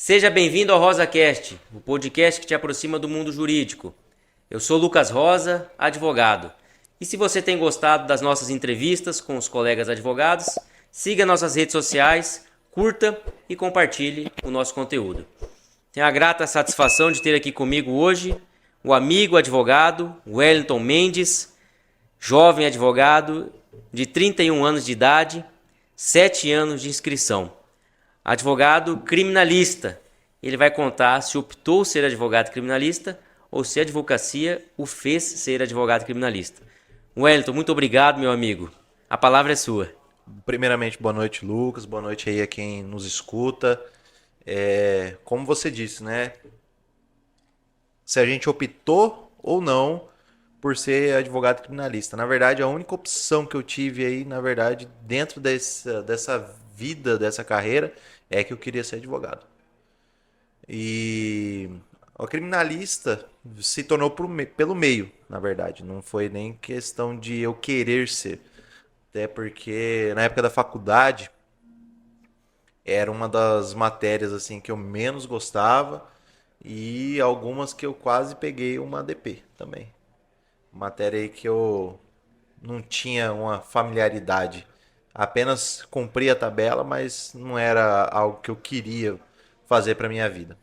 Seja bem-vindo ao RosaCast, o podcast que te aproxima do mundo jurídico. Eu sou Lucas Rosa, advogado. E se você tem gostado das nossas entrevistas com os colegas advogados, siga nossas redes sociais, curta e compartilhe o nosso conteúdo. Tenho a grata satisfação de ter aqui comigo hoje o amigo advogado Wellington Mendes, jovem advogado de 31 anos de idade, 7 anos de inscrição. Advogado criminalista. Ele vai contar se optou ser advogado criminalista ou se a advocacia o fez ser advogado criminalista. Wellington, muito obrigado, meu amigo. A palavra é sua. Primeiramente, boa noite, Lucas. Boa noite aí a quem nos escuta. Como você disse, né? Se a gente optou ou não por ser advogado criminalista. Na verdade, a única opção que eu tive aí, na verdade, dentro dessa vida, dessa carreira, é que eu queria ser advogado. E o criminalista se tornou pelo meio, na verdade. Não foi nem questão de eu querer ser. Até porque na época da faculdade era uma das matérias assim que eu menos gostava e algumas que eu quase peguei uma ADP também. Matéria aí que eu não tinha uma familiaridade. Apenas cumpria a tabela, mas não era algo que eu queria fazer para minha vida.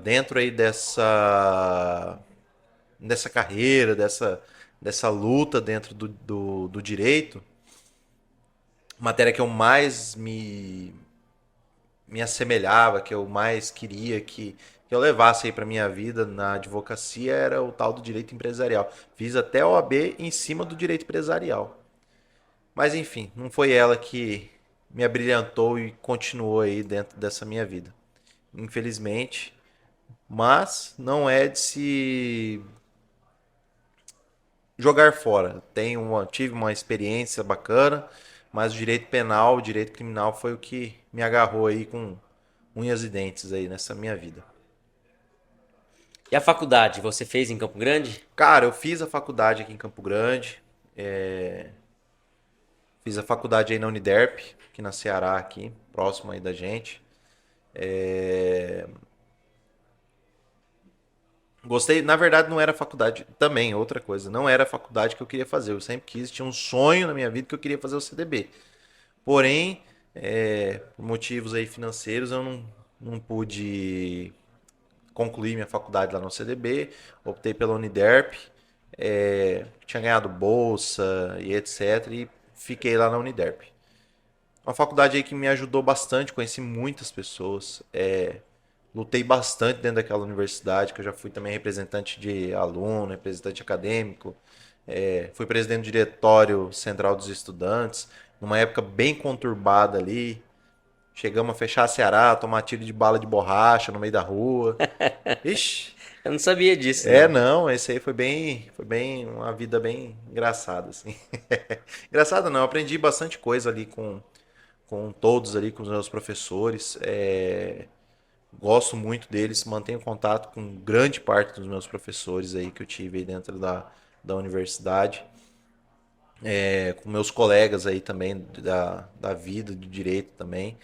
Dentro aí dessa carreira, dessa luta dentro do direito, matéria que eu mais me assemelhava, que eu mais queria que eu levasse aí para minha vida na advocacia era o tal do direito empresarial. Fiz até OAB em cima do direito empresarial. Mas enfim, não foi ela que me abrilhantou e continuou aí dentro dessa minha vida. Infelizmente, mas não é de se jogar fora. Tive uma experiência bacana, mas o direito penal, o direito criminal foi o que me agarrou aí com unhas e dentes aí nessa minha vida. E a faculdade, você fez em Campo Grande? Cara, eu fiz a faculdade aqui em Campo Grande, fiz a faculdade aí na Uniderp, aqui na Ceará, aqui, próximo aí da gente. Gostei, na verdade não era faculdade, também outra coisa, não era a faculdade que eu queria fazer. Eu sempre quis, tinha um sonho na minha vida que eu queria fazer o CDB. Porém, por motivos aí financeiros, eu não pude concluir minha faculdade lá no CDB. Optei pela Uniderp, tinha ganhado bolsa e etc. E fiquei lá na Uniderp. Uma faculdade aí que me ajudou bastante, conheci muitas pessoas. Lutei bastante dentro daquela universidade, que eu já fui também representante de aluno, representante acadêmico, fui presidente do diretório central dos estudantes, numa época bem conturbada ali. Chegamos a fechar a Ceará, tomar tiro de bala de borracha no meio da rua. Ixi, Eu não sabia disso, não. não, esse aí foi bem, uma vida bem engraçada, assim. Engraçada não, eu aprendi bastante coisa ali com todos ali, com os meus professores. Gosto muito deles, mantenho contato com grande parte dos meus professores aí que eu tive aí dentro da universidade, com meus colegas aí também da vida, do direito também.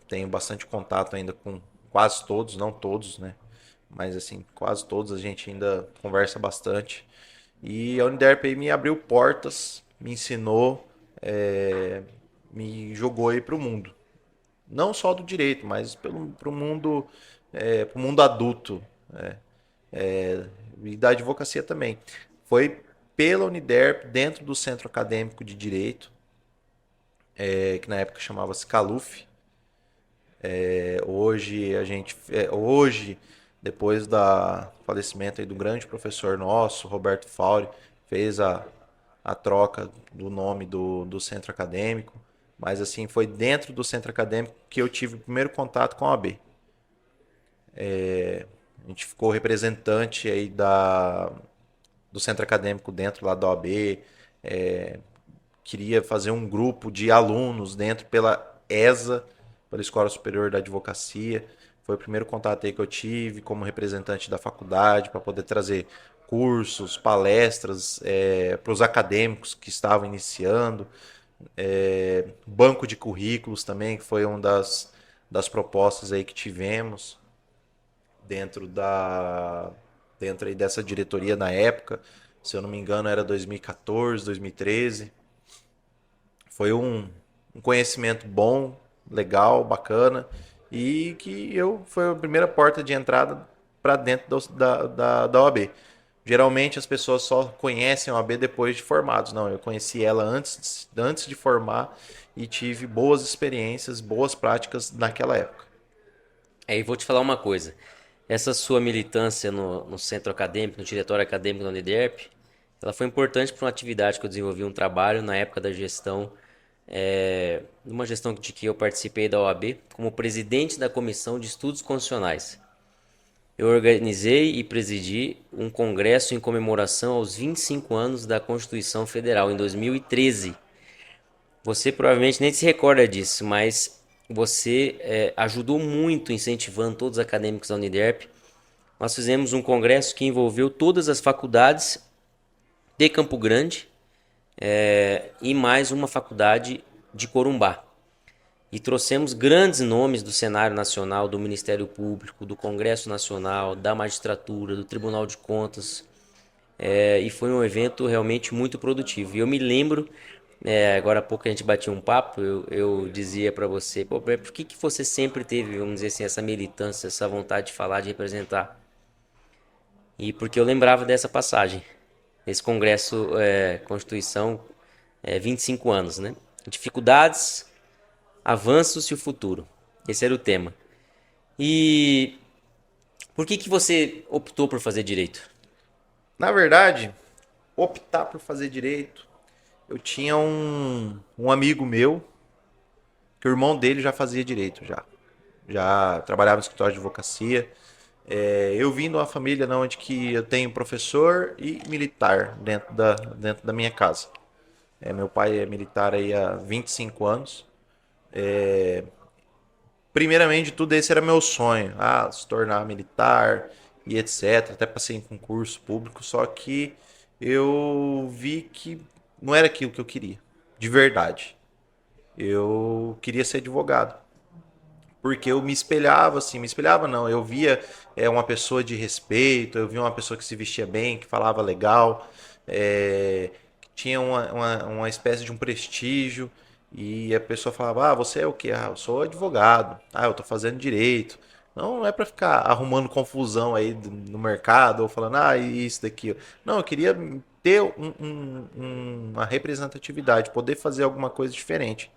Tenho bastante contato ainda com quase todos, não todos, né? Mas assim, quase todos a gente ainda conversa bastante. E a Uniderp aí me abriu portas, me ensinou, me jogou aí para o mundo. Não só do direito, mas pro mundo, pro mundo adulto, e da advocacia também. Foi pela Uniderp, dentro do Centro Acadêmico de Direito, que na época chamava-se Caluf. Hoje, depois do falecimento aí do grande professor nosso, Roberto Fauri, fez a troca do nome do centro acadêmico. Mas assim, foi dentro do centro acadêmico que eu tive o primeiro contato com a OAB. A gente ficou representante aí do centro acadêmico dentro lá da OAB. Queria fazer um grupo de alunos dentro pela ESA, pela Escola Superior da Advocacia. Foi o primeiro contato aí que eu tive como representante da faculdade para poder trazer cursos, palestras para os acadêmicos que estavam iniciando. Banco de currículos também, que foi das propostas aí que tivemos dentro dentro aí dessa diretoria na época. Se eu não me engano, era 2014, 2013. Foi um conhecimento bom, legal, bacana, e que foi a primeira porta de entrada para dentro da OAB. Geralmente as pessoas só conhecem a OAB depois de formados. Não, eu conheci ela antes de formar e tive boas experiências, boas práticas naquela época. Aí vou te falar uma coisa. Essa sua militância no centro acadêmico, no diretório acadêmico da Uniderp, ela foi importante para uma atividade que eu desenvolvi, um trabalho na época da gestão, numa gestão de que eu participei da OAB, como presidente da Comissão de Estudos Constitucionais. Eu organizei e presidi um congresso em comemoração aos 25 anos da Constituição Federal, em 2013. Você provavelmente nem se recorda disso, mas você ajudou muito incentivando todos os acadêmicos da Uniderp. Nós fizemos um congresso que envolveu todas as faculdades de Campo Grande e mais uma faculdade de Corumbá. E trouxemos grandes nomes do cenário nacional, do Ministério Público, do Congresso Nacional, da Magistratura, do Tribunal de Contas. E foi um evento realmente muito produtivo. E eu me lembro, agora há pouco a gente batia um papo, eu dizia para você, pô, por que você sempre teve, vamos dizer assim, essa militância, essa vontade de falar, de representar? E porque eu lembrava dessa passagem, esse Congresso Constituição, 25 anos, né? Dificuldades, avanços e o futuro. Esse era o tema. E por que você optou por fazer direito? Na verdade, optar por fazer direito, eu tinha um amigo meu, que o irmão dele já fazia direito já trabalhava no escritório de advocacia. Eu vim de uma família onde que eu tenho professor e militar dentro da minha casa. Meu pai é militar aí há 25 anos. Primeiramente de tudo, esse era meu sonho. Se tornar militar e etc. Até passei em concurso público, só que eu vi que não era aquilo que eu queria, de verdade. Eu queria ser advogado. Porque eu me espelhava, assim, me espelhava não, eu via uma pessoa de respeito, eu via uma pessoa que se vestia bem, que falava legal, que tinha uma espécie de um prestígio, e a pessoa falava, você é o quê? Eu sou advogado, eu tô fazendo direito. Não é para ficar arrumando confusão aí no mercado, ou falando, isso daqui. Não, eu queria ter uma representatividade, poder fazer alguma coisa diferente.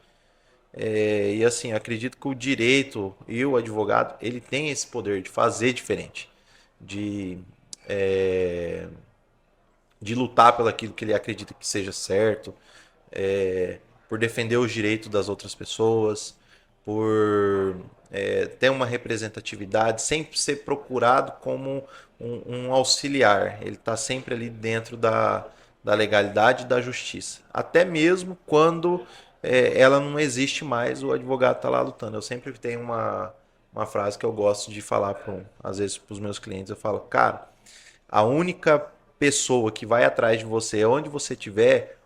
E assim, acredito que o direito e o advogado, ele tem esse poder de fazer diferente, de, é, de lutar pelo aquilo que ele acredita que seja certo, por defender os direitos das outras pessoas, por ter uma representatividade, sempre ser procurado como um auxiliar. Ele está sempre ali dentro da legalidade e da justiça. Até mesmo quando ela não existe mais, o advogado está lá lutando. Eu sempre tenho uma frase que eu gosto de falar, às vezes, para os meus clientes. Eu falo, cara, a única pessoa que vai atrás de você, onde você estiver,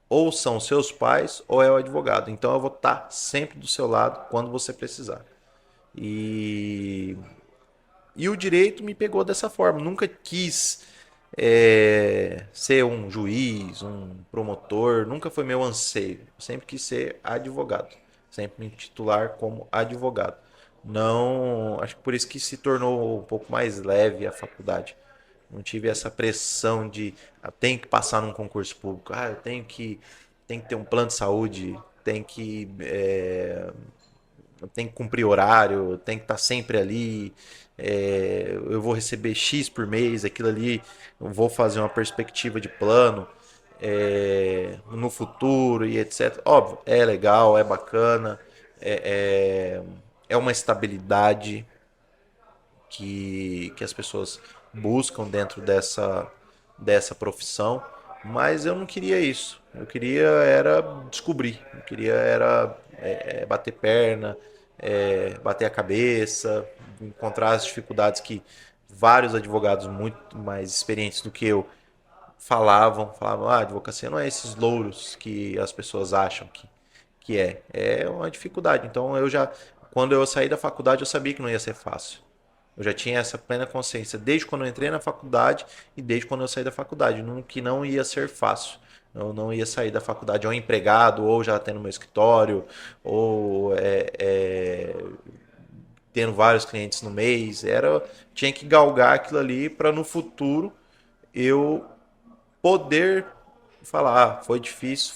ou são seus pais ou é o advogado. Então eu vou estar sempre do seu lado quando você precisar. E o direito me pegou dessa forma. Nunca quis ser um juiz, um promotor. Nunca foi meu anseio. Eu sempre quis ser advogado. Sempre me titular como advogado. Não, acho que por isso que se tornou um pouco mais leve a faculdade. Não tive essa pressão de tem que passar num concurso público. Eu tenho que ter um plano de saúde, tem que cumprir horário, tem que estar sempre ali. Eu vou receber X por mês, aquilo ali, eu vou fazer uma perspectiva de plano no futuro e etc. Óbvio, é legal, é bacana, é uma estabilidade que as pessoas buscam dentro dessa profissão, mas eu não queria isso. Eu queria era descobrir, eu queria era bater perna, bater a cabeça, encontrar as dificuldades que vários advogados muito mais experientes do que eu falavam, a advocacia não é esses louros que as pessoas acham que é uma dificuldade. Então eu já quando eu saí da faculdade, eu sabia que não ia ser fácil. Eu já tinha essa plena consciência desde quando eu entrei na faculdade e desde quando eu saí da faculdade, que não ia ser fácil. Eu não ia sair da faculdade ou empregado, ou já tendo meu escritório, ou tendo vários clientes no mês. Tinha que galgar aquilo ali para no futuro eu poder falar, foi difícil,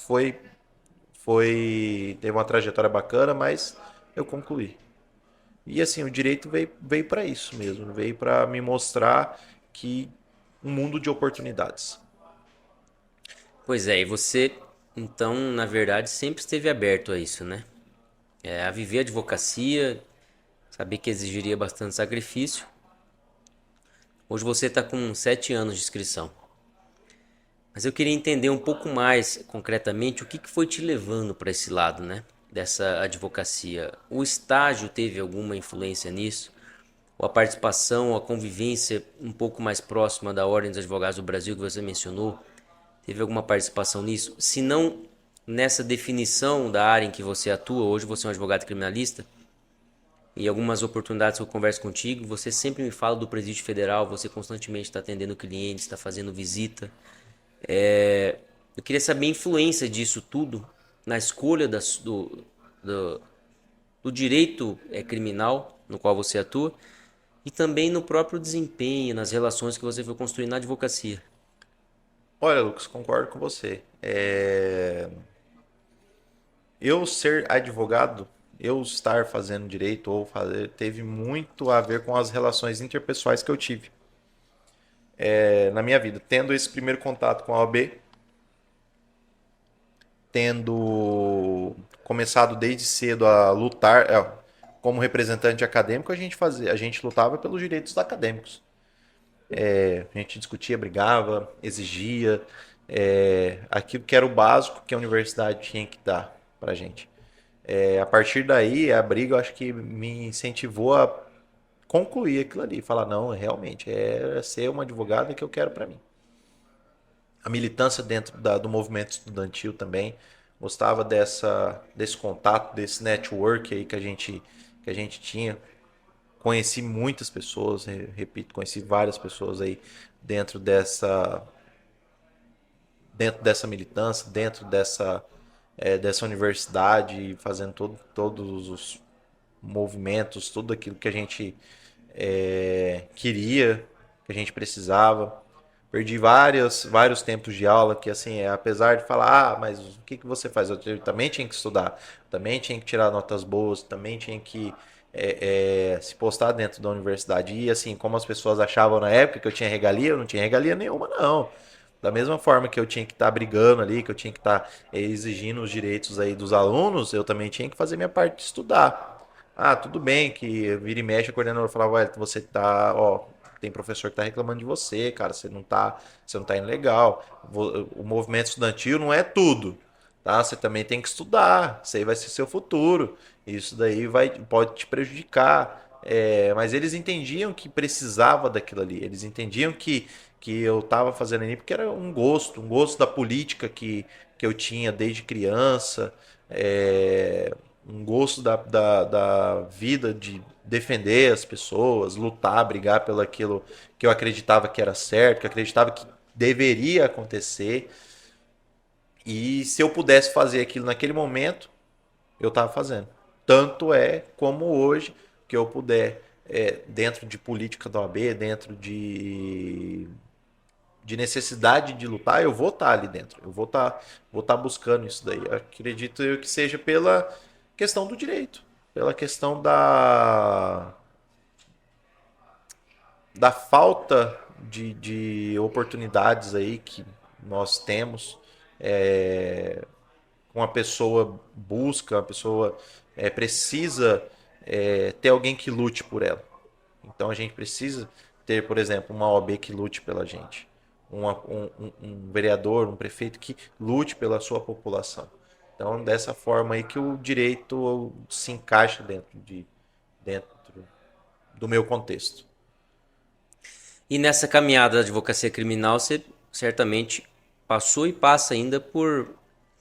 teve uma trajetória bacana, mas eu concluí. E assim, o direito veio para isso mesmo, veio para me mostrar que um mundo de oportunidades. Pois é, e você, então, na verdade, sempre esteve aberto a isso, né? A viver a advocacia, sabia que exigiria bastante sacrifício. Hoje você está com 7 anos de inscrição. Mas eu queria entender um pouco mais concretamente o que foi te levando para esse lado, né? Dessa advocacia. O estágio teve alguma influência nisso? Ou a participação, a convivência um pouco mais próxima da Ordem dos Advogados do Brasil que você mencionou, teve alguma participação nisso? Se não nessa definição da área em que você atua, hoje você é um advogado criminalista, e algumas oportunidades que eu converso contigo, você sempre me fala do Presídio Federal, você constantemente está atendendo clientes, está fazendo visita. Eu queria saber a influência disso tudo na escolha do, do direito criminal no qual você atua e também no próprio desempenho, nas relações que você foi construindo na advocacia. Olha, Lucas, concordo com você. Eu ser advogado, eu estar fazendo direito ou fazer, teve muito a ver com as relações interpessoais que eu tive na minha vida. Tendo esse primeiro contato com a OAB, tendo começado desde cedo a lutar, como representante acadêmico, a gente lutava pelos direitos acadêmicos. A gente discutia, brigava, exigia aquilo que era o básico que a universidade tinha que dar pra gente. A partir daí, a briga eu acho que me incentivou a concluir aquilo ali, falar, não, realmente, é ser uma advogada que eu quero para mim. A militância dentro do movimento estudantil também, gostava desse contato, desse network aí que a gente tinha. Conheci muitas pessoas, repito, conheci várias pessoas aí dentro dessa, dentro dessa militância, dessa universidade, fazendo todos os movimentos, tudo aquilo que a gente queria, que a gente precisava. Perdi vários tempos de aula que, assim, apesar de falar, mas o que que você faz? Eu também tinha que estudar, também tinha que tirar notas boas, também tinha que se postar dentro da universidade. E, assim, como as pessoas achavam na época que eu tinha regalia, eu não tinha regalia nenhuma, não. Da mesma forma que eu tinha que estar brigando ali, que eu tinha que estar exigindo os direitos aí dos alunos, eu também tinha que fazer minha parte de estudar. Ah, tudo bem que vira e mexe, a coordenadora falava, ué, você tá, ó, tem professor que tá reclamando de você, cara, você não tá indo legal. O movimento estudantil não é tudo, tá? Você também tem que estudar, isso aí vai ser seu futuro. Isso daí pode te prejudicar. Mas eles entendiam que precisava daquilo ali. Eles entendiam que eu estava fazendo ali porque era um gosto da política que eu tinha desde criança, um gosto da vida de defender as pessoas, lutar, brigar pelo aquilo que eu acreditava que era certo, que eu acreditava que deveria acontecer. E se eu pudesse fazer aquilo naquele momento, eu estava fazendo. Tanto é como hoje que eu puder, dentro de política da OAB, dentro de necessidade de lutar, eu vou estar ali dentro. Vou estar buscando isso daí. Eu acredito eu que seja pela questão do direito, pela questão da falta de oportunidades aí que nós temos. Uma pessoa busca, uma pessoa precisa ter alguém que lute por ela. Então a gente precisa ter, por exemplo, uma OAB que lute pela gente, um vereador, um prefeito que lute pela sua população. Então, dessa forma aí que o direito se encaixa dentro do meu contexto. E nessa caminhada da advocacia criminal, você certamente passou e passa ainda por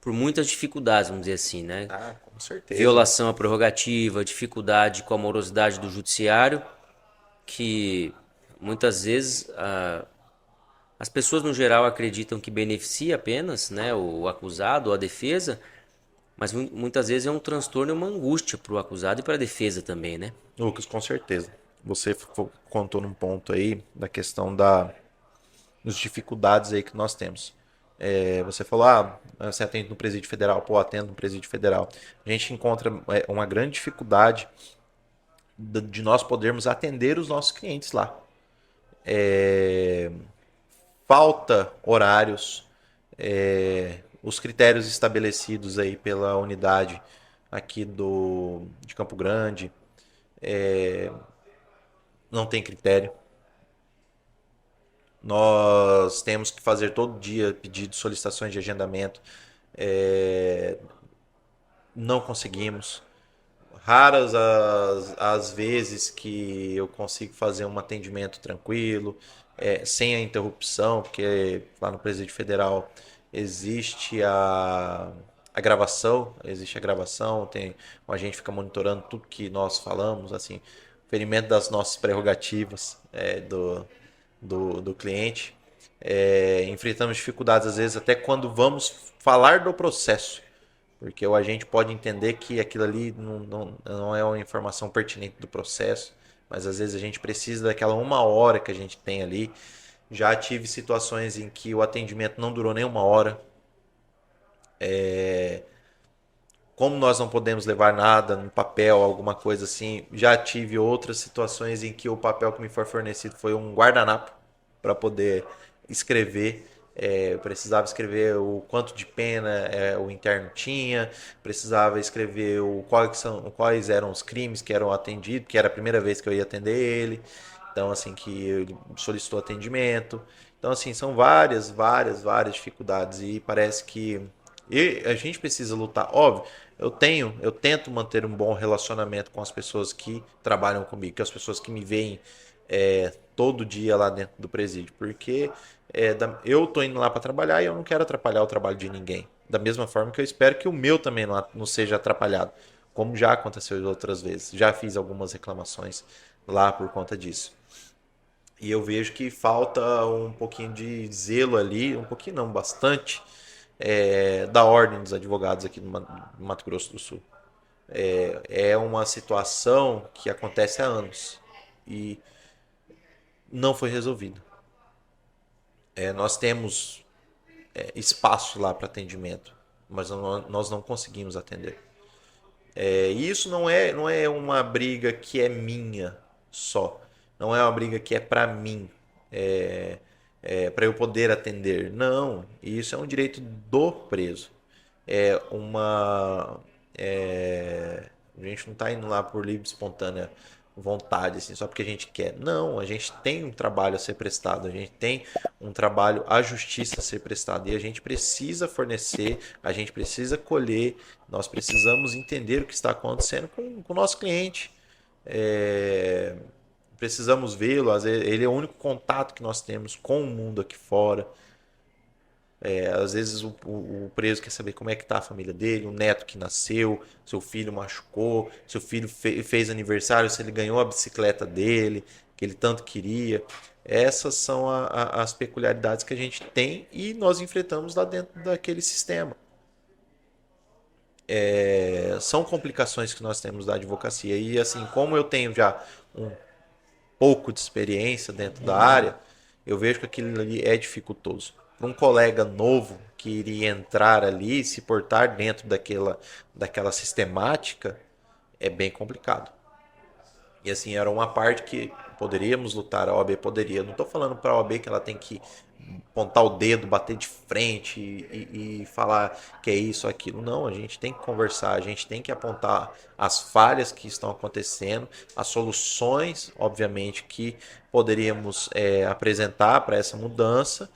muitas dificuldades, vamos dizer assim, né? Ah, com certeza. violação à prerrogativa, dificuldade com a morosidade do judiciário, que muitas vezes as pessoas no geral acreditam que beneficia apenas, né, o acusado ou a defesa, mas muitas vezes é um transtorno e uma angústia para o acusado e para a defesa também, né? Lucas, com certeza. Você contou num ponto aí da questão das dificuldades aí que nós temos. Você falou, você atende no presídio federal. Pô, atendo no presídio federal. A gente encontra uma grande dificuldade de nós podermos atender os nossos clientes lá. Falta horários, os critérios estabelecidos aí pela unidade aqui de Campo Grande, não tem critério. Nós temos que fazer todo dia pedidos, solicitações de agendamento. Não conseguimos. Raras as vezes que eu consigo fazer um atendimento tranquilo, sem a interrupção, porque lá no Presídio Federal existe existe a gravação, a gente fica monitorando tudo que nós falamos, assim, ferimento das nossas prerrogativas do cliente. Enfrentamos dificuldades às vezes até quando vamos falar do processo, porque o agente pode entender que aquilo ali não é uma informação pertinente do processo, mas às vezes a gente precisa daquela 1 hora que a gente tem ali. Já tive situações em que o atendimento não durou nem 1 hora. Como nós não podemos levar nada no papel, alguma coisa assim, já tive outras situações em que o papel que me foi fornecido foi um guardanapo para poder escrever. Eu precisava escrever o quanto de pena o interno tinha, precisava escrever quais eram os crimes que eram atendidos, que era a primeira vez que eu ia atender ele. Então, assim, que ele solicitou atendimento. Então, assim, são várias dificuldades e parece que a gente precisa lutar. Óbvio, eu tento manter um bom relacionamento com as pessoas que trabalham comigo, com as pessoas que me veem todo dia lá dentro do presídio, porque eu tô indo lá para trabalhar e eu não quero atrapalhar o trabalho de ninguém. Da mesma forma que eu espero que o meu também não seja atrapalhado, como já aconteceu outras vezes. Já fiz algumas reclamações lá por conta disso. E eu vejo que falta um pouquinho de zelo ali, um pouquinho não, bastante, da ordem dos advogados aqui no Mato Grosso do Sul. É uma situação que acontece há anos e não foi resolvida. Nós temos espaço lá para atendimento, mas nós não conseguimos atender. E isso não é uma briga que é minha só. Não é uma briga que é para mim, para eu poder atender. Não, isso é um direito do preso. É uma. A gente não está indo lá por livre, espontânea vontade, assim, só porque a gente quer. Não, a gente tem um trabalho a ser prestado, a gente tem um trabalho à justiça a ser prestado e a gente precisa fornecer, a gente precisa colher, nós precisamos entender o que está acontecendo com o nosso cliente. Precisamos vê-lo, às vezes ele é o único contato que nós temos com o mundo aqui fora. Às vezes o preso quer saber como é que está a família dele, o neto que nasceu, seu filho machucou, seu filho fez aniversário, se ele ganhou a bicicleta dele, que ele tanto queria. Essas são as peculiaridades que a gente tem e nós enfrentamos lá dentro daquele sistema. São complicações que nós temos da advocacia. E assim, como eu tenho já um pouco de experiência dentro da área, eu vejo que aquilo ali é dificultoso. Para um colega novo que iria entrar ali e se portar dentro daquela sistemática, é bem complicado. E assim, era uma parte que poderíamos lutar, a OAB poderia. Não estou falando para a OAB que ela tem que apontar o dedo, bater de frente e falar que é isso, aquilo. Não, a gente tem que conversar, a gente tem que apontar as falhas que estão acontecendo, as soluções, obviamente, que poderíamos apresentar para essa mudança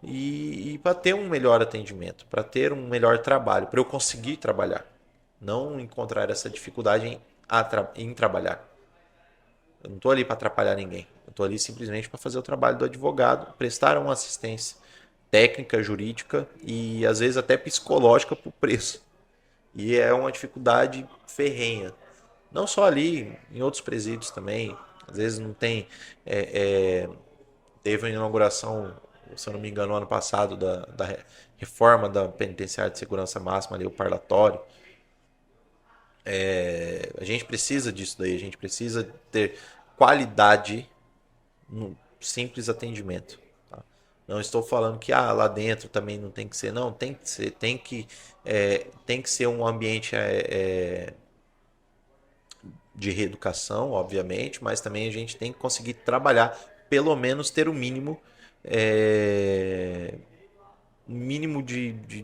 e para ter um melhor atendimento, para ter um melhor trabalho, para eu conseguir trabalhar. Não encontrar essa dificuldade em trabalhar. Eu não estou ali para atrapalhar ninguém. Eu estou ali simplesmente para fazer o trabalho do advogado, prestar uma assistência técnica, jurídica e às vezes até psicológica para o preso. E é uma dificuldade ferrenha. Não só ali, em outros presídios também. Às vezes não tem. Teve uma inauguração, se eu não me engano, no ano passado, da reforma da penitenciária de segurança máxima, ali, o parlatório. A gente precisa disso daí, a gente precisa ter qualidade no simples atendimento. Tá? Não estou falando que lá dentro também não tem que ser, não, tem que ser, tem que ser um ambiente de reeducação, obviamente, mas também a gente tem que conseguir trabalhar, pelo menos ter o mínimo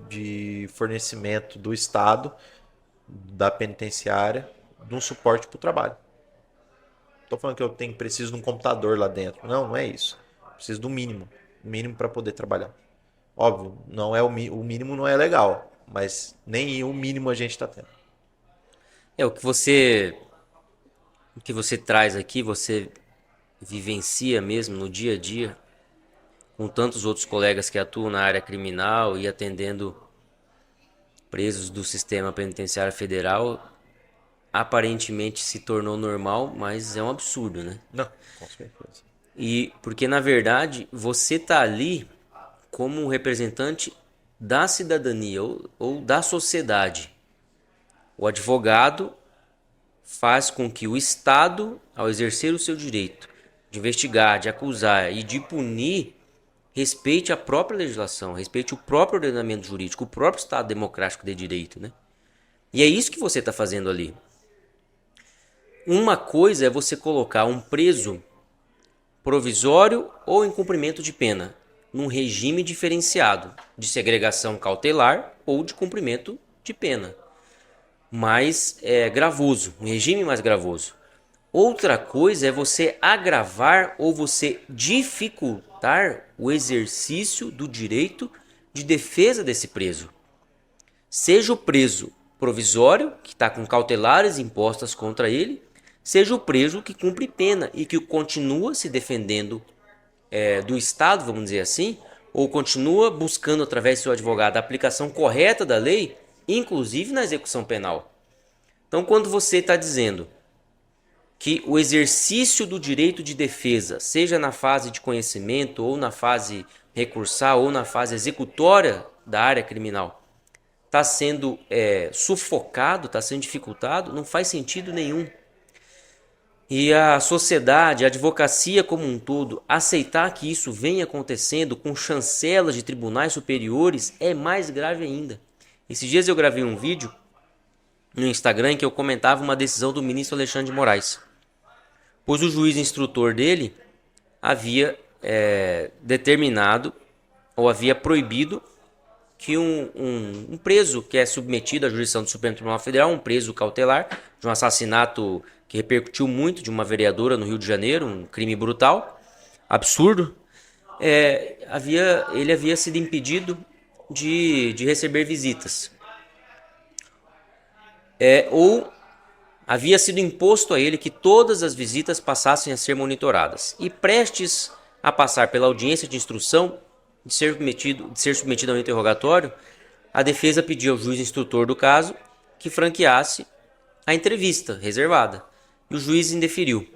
de fornecimento do Estado, da penitenciária, de um suporte para o trabalho. Estou falando que preciso de um computador lá dentro. Não, não é isso. Preciso do mínimo para poder trabalhar. Óbvio, não é o mínimo não é legal, mas nem o mínimo a gente está tendo. O que você traz aqui, você vivencia mesmo no dia a dia, com tantos outros colegas que atuam na área criminal e atendendo presos do sistema penitenciário federal, aparentemente se tornou normal, mas é um absurdo, né? Não, com certeza. E porque na verdade você tá ali como um representante da cidadania ou da sociedade. O advogado faz com que o Estado, ao exercer o seu direito de investigar, de acusar e de punir, respeite a própria legislação, respeite o próprio ordenamento jurídico, o próprio Estado democrático de direito, né? E é isso que você está fazendo ali. Uma coisa é você colocar um preso provisório ou em cumprimento de pena num regime diferenciado de segregação cautelar ou de cumprimento de pena mais gravoso, um regime mais gravoso. Outra coisa é você agravar ou você dificultar o exercício do direito de defesa desse preso. Seja o preso provisório, que está com cautelares impostas contra ele, seja o preso que cumpre pena e que continua se defendendo do Estado, vamos dizer assim, ou continua buscando através do seu advogado a aplicação correta da lei, inclusive na execução penal. Então, quando você está dizendo que o exercício do direito de defesa, seja na fase de conhecimento, ou na fase recursal, ou na fase executória da área criminal, está sendo sufocado, está sendo dificultado, não faz sentido nenhum. E a sociedade, a advocacia como um todo, aceitar que isso vem acontecendo com chancelas de tribunais superiores é mais grave ainda. Esses dias eu gravei um vídeo no Instagram em que eu comentava uma decisão do ministro Alexandre de Moraes, pois o juiz instrutor dele havia determinado ou havia proibido que um preso que é submetido à jurisdição do Supremo Tribunal Federal, um preso cautelar de um assassinato que repercutiu muito de uma vereadora no Rio de Janeiro, um crime brutal, absurdo, ele havia sido impedido de receber visitas. Ou havia sido imposto a ele que todas as visitas passassem a ser monitoradas. E prestes a passar pela audiência de instrução, de ser submetido a um interrogatório, a defesa pediu ao juiz instrutor do caso que franqueasse a entrevista reservada. E o juiz indeferiu.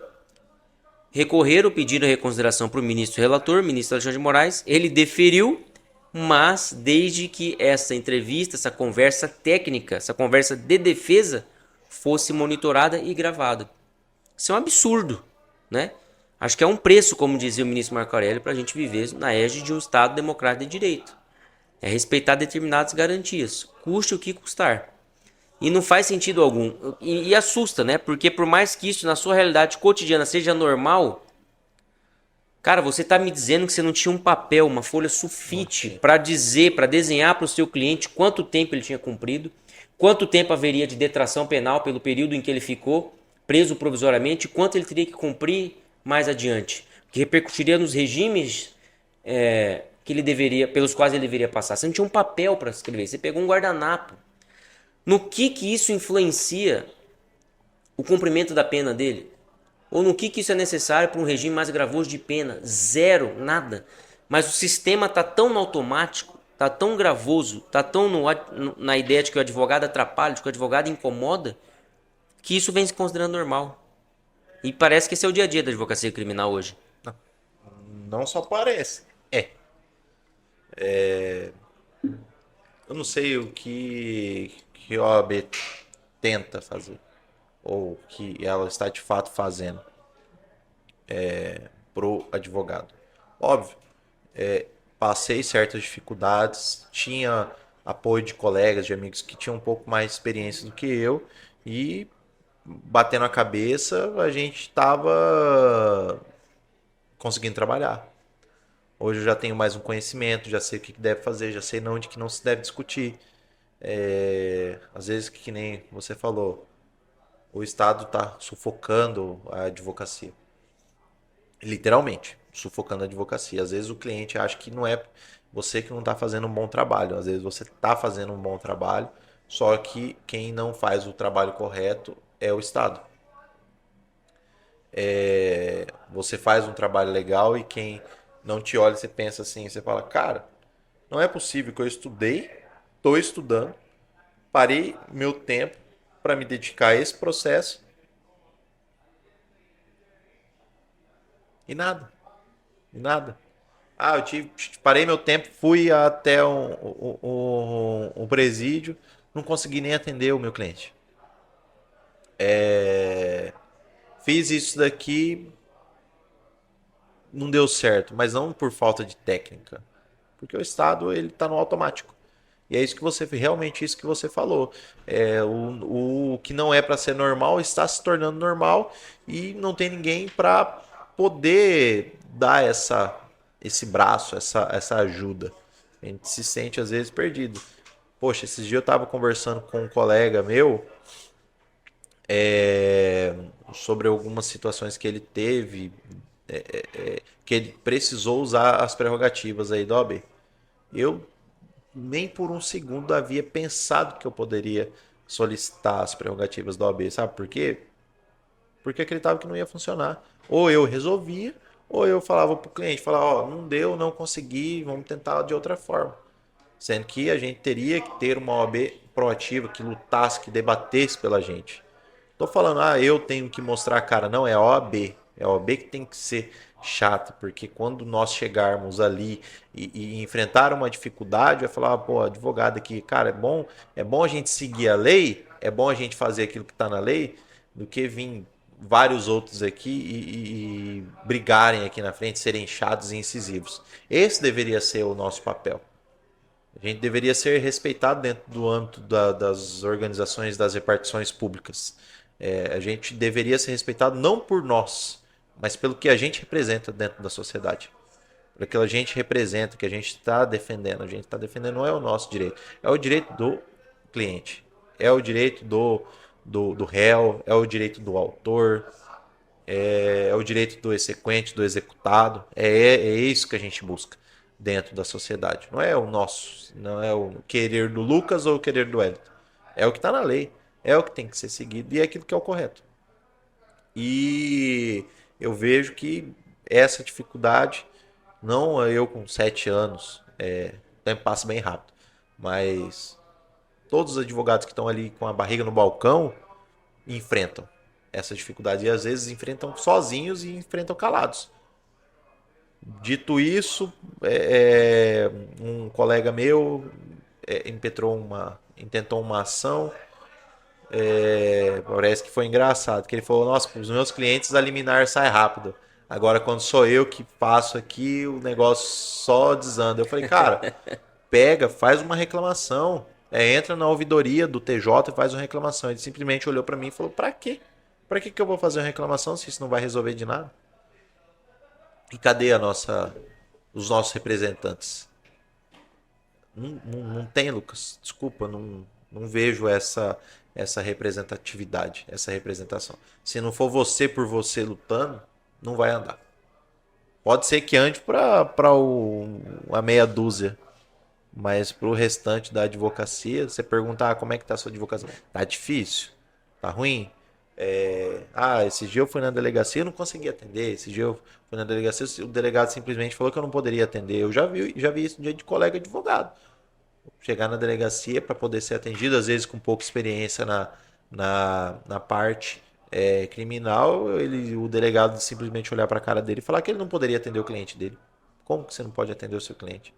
Recorreram, pediram a reconsideração para o ministro relator, ministro Alexandre de Moraes. Ele deferiu, mas desde que essa entrevista, essa conversa técnica, essa conversa de defesa fosse monitorada e gravada. Isso é um absurdo, né? Acho que é um preço, como dizia o ministro Marco Aurélio, para a gente viver na égide de um Estado democrático de direito. É respeitar determinadas garantias, custe o que custar. E não faz sentido algum. E assusta, né? Porque por mais que isso na sua realidade cotidiana seja normal, cara, você está me dizendo que você não tinha um papel, uma folha sulfite para dizer, para desenhar para o seu cliente quanto tempo ele tinha cumprido, quanto tempo haveria de detração penal pelo período em que ele ficou preso provisoriamente, quanto ele teria que cumprir mais adiante, que repercutiria nos regimes pelos quais ele deveria passar. Você não tinha um papel para escrever, você pegou um guardanapo. No que isso influencia o cumprimento da pena dele? Ou no que isso é necessário para um regime mais gravoso de pena? Zero, nada. Mas o sistema está tão no automático tá tão gravoso, tá tão na ideia de que o advogado atrapalha, de que o advogado incomoda, que isso vem se considerando normal. E parece que esse é o dia a dia da advocacia criminal hoje. Não só parece. Eu não sei o que a OAB tenta fazer, ou que ela está de fato fazendo pro advogado. Óbvio, passei certas dificuldades, tinha apoio de colegas, de amigos que tinham um pouco mais de experiência do que eu, e batendo a cabeça, a gente estava conseguindo trabalhar. Hoje eu já tenho mais um conhecimento, já sei o que deve fazer, já sei onde que não se deve discutir. Às vezes, que nem você falou, o Estado está sufocando a advocacia. Literalmente, sufocando a advocacia. Às vezes o cliente acha que não é você que não está fazendo um bom trabalho. Às vezes você está fazendo um bom trabalho, só que quem não faz o trabalho correto é o Estado. Você faz um trabalho legal e quem não te olha, você pensa assim, você fala, cara, não é possível que eu estudei, estou estudando, parei meu tempo para me dedicar a esse processo e nada, e nada. Ah, parei meu tempo, fui até um presídio, não consegui nem atender o meu cliente. Fiz isso daqui, não deu certo, mas não por falta de técnica, porque o Estado ele está no automático. E é isso que você realmente isso que você falou. O que não é para ser normal está se tornando normal e não tem ninguém para poder dar esse braço, essa ajuda. A gente se sente às vezes perdido. Poxa, esses dias eu estava conversando com um colega meu sobre algumas situações que ele teve, que ele precisou usar as prerrogativas aí do OAB. Eu nem por um segundo havia pensado que eu poderia solicitar as prerrogativas da OAB, sabe por quê? Porque acreditava que não ia funcionar. Ou eu resolvia, ou eu falava para o cliente, falava, ó, não deu, não consegui, vamos tentar de outra forma. Sendo que a gente teria que ter uma OAB proativa, que lutasse, que debatesse pela gente. Tô falando, eu tenho que mostrar a cara. Não, é a OAB. É a OAB que tem que ser chata, porque quando nós chegarmos ali e enfrentar uma dificuldade, vai falar, pô, advogado aqui, cara, é bom a gente seguir a lei, é bom a gente fazer aquilo que está na lei, do que vir vários outros aqui e brigarem aqui na frente, serem chatos e incisivos. Esse deveria ser o nosso papel. A gente deveria ser respeitado dentro do âmbito das organizações, das repartições públicas. A gente deveria ser respeitado não por nós, mas pelo que a gente representa dentro da sociedade. Pelo que a gente representa, que a gente está defendendo. A gente está defendendo não é o nosso direito, é o direito do cliente, é o direito do réu, é o direito do autor, é o direito do exequente, do executado. É isso que a gente busca dentro da sociedade. Não é o nosso, não é o querer do Lucas ou o querer do Wellington. É o que está na lei, é o que tem que ser seguido e é aquilo que é o correto. E eu vejo que essa dificuldade, não eu com 7 anos, o tempo passa bem rápido, mas todos os advogados que estão ali com a barriga no balcão enfrentam essa dificuldade e às vezes enfrentam sozinhos e enfrentam calados. Dito isso, um colega meu intentou uma ação. Parece que foi engraçado, que ele falou, nossa, os meus clientes a liminar sai rápido. Agora quando sou eu que passo aqui, o negócio só desanda. Eu falei, cara, pega, faz uma reclamação. Entra na ouvidoria do TJ e faz uma reclamação. Ele simplesmente olhou para mim e falou, pra quê? Pra que eu vou fazer uma reclamação se isso não vai resolver de nada? E cadê os nossos representantes? Não tem, Lucas. Desculpa, não vejo essa representatividade, essa representação. Se não for você por você lutando, não vai andar. Pode ser que ande para a meia dúzia, mas para o restante da advocacia, você perguntar como é que tá a sua advocacia. Tá difícil? Tá ruim? Esse dia eu fui na delegacia e não consegui atender. Esse dia eu fui na delegacia, o delegado simplesmente falou que eu não poderia atender. Eu já vi isso no dia de colega advogado. Chegar na delegacia para poder ser atendido, às vezes com pouca experiência na parte criminal, o delegado simplesmente olhar para a cara dele e falar que ele não poderia atender o cliente dele. Como que você não pode atender o seu cliente?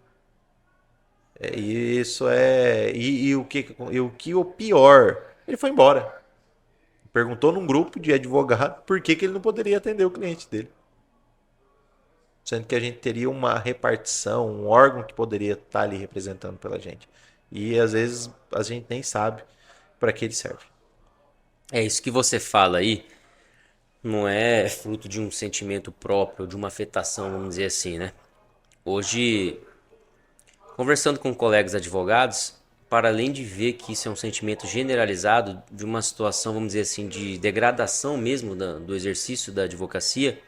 Isso é. E o pior, ele foi embora. Perguntou num grupo de advogado por que ele não poderia atender o cliente dele. Sendo que a gente teria uma repartição, um órgão que poderia estar ali representando pela gente. E às vezes a gente nem sabe para que ele serve. É isso que você fala aí, não é fruto de um sentimento próprio, de uma afetação, vamos dizer assim, né? Hoje, conversando com colegas advogados, para além de ver que isso é um sentimento generalizado de uma situação, vamos dizer assim, de degradação mesmo do exercício da advocacia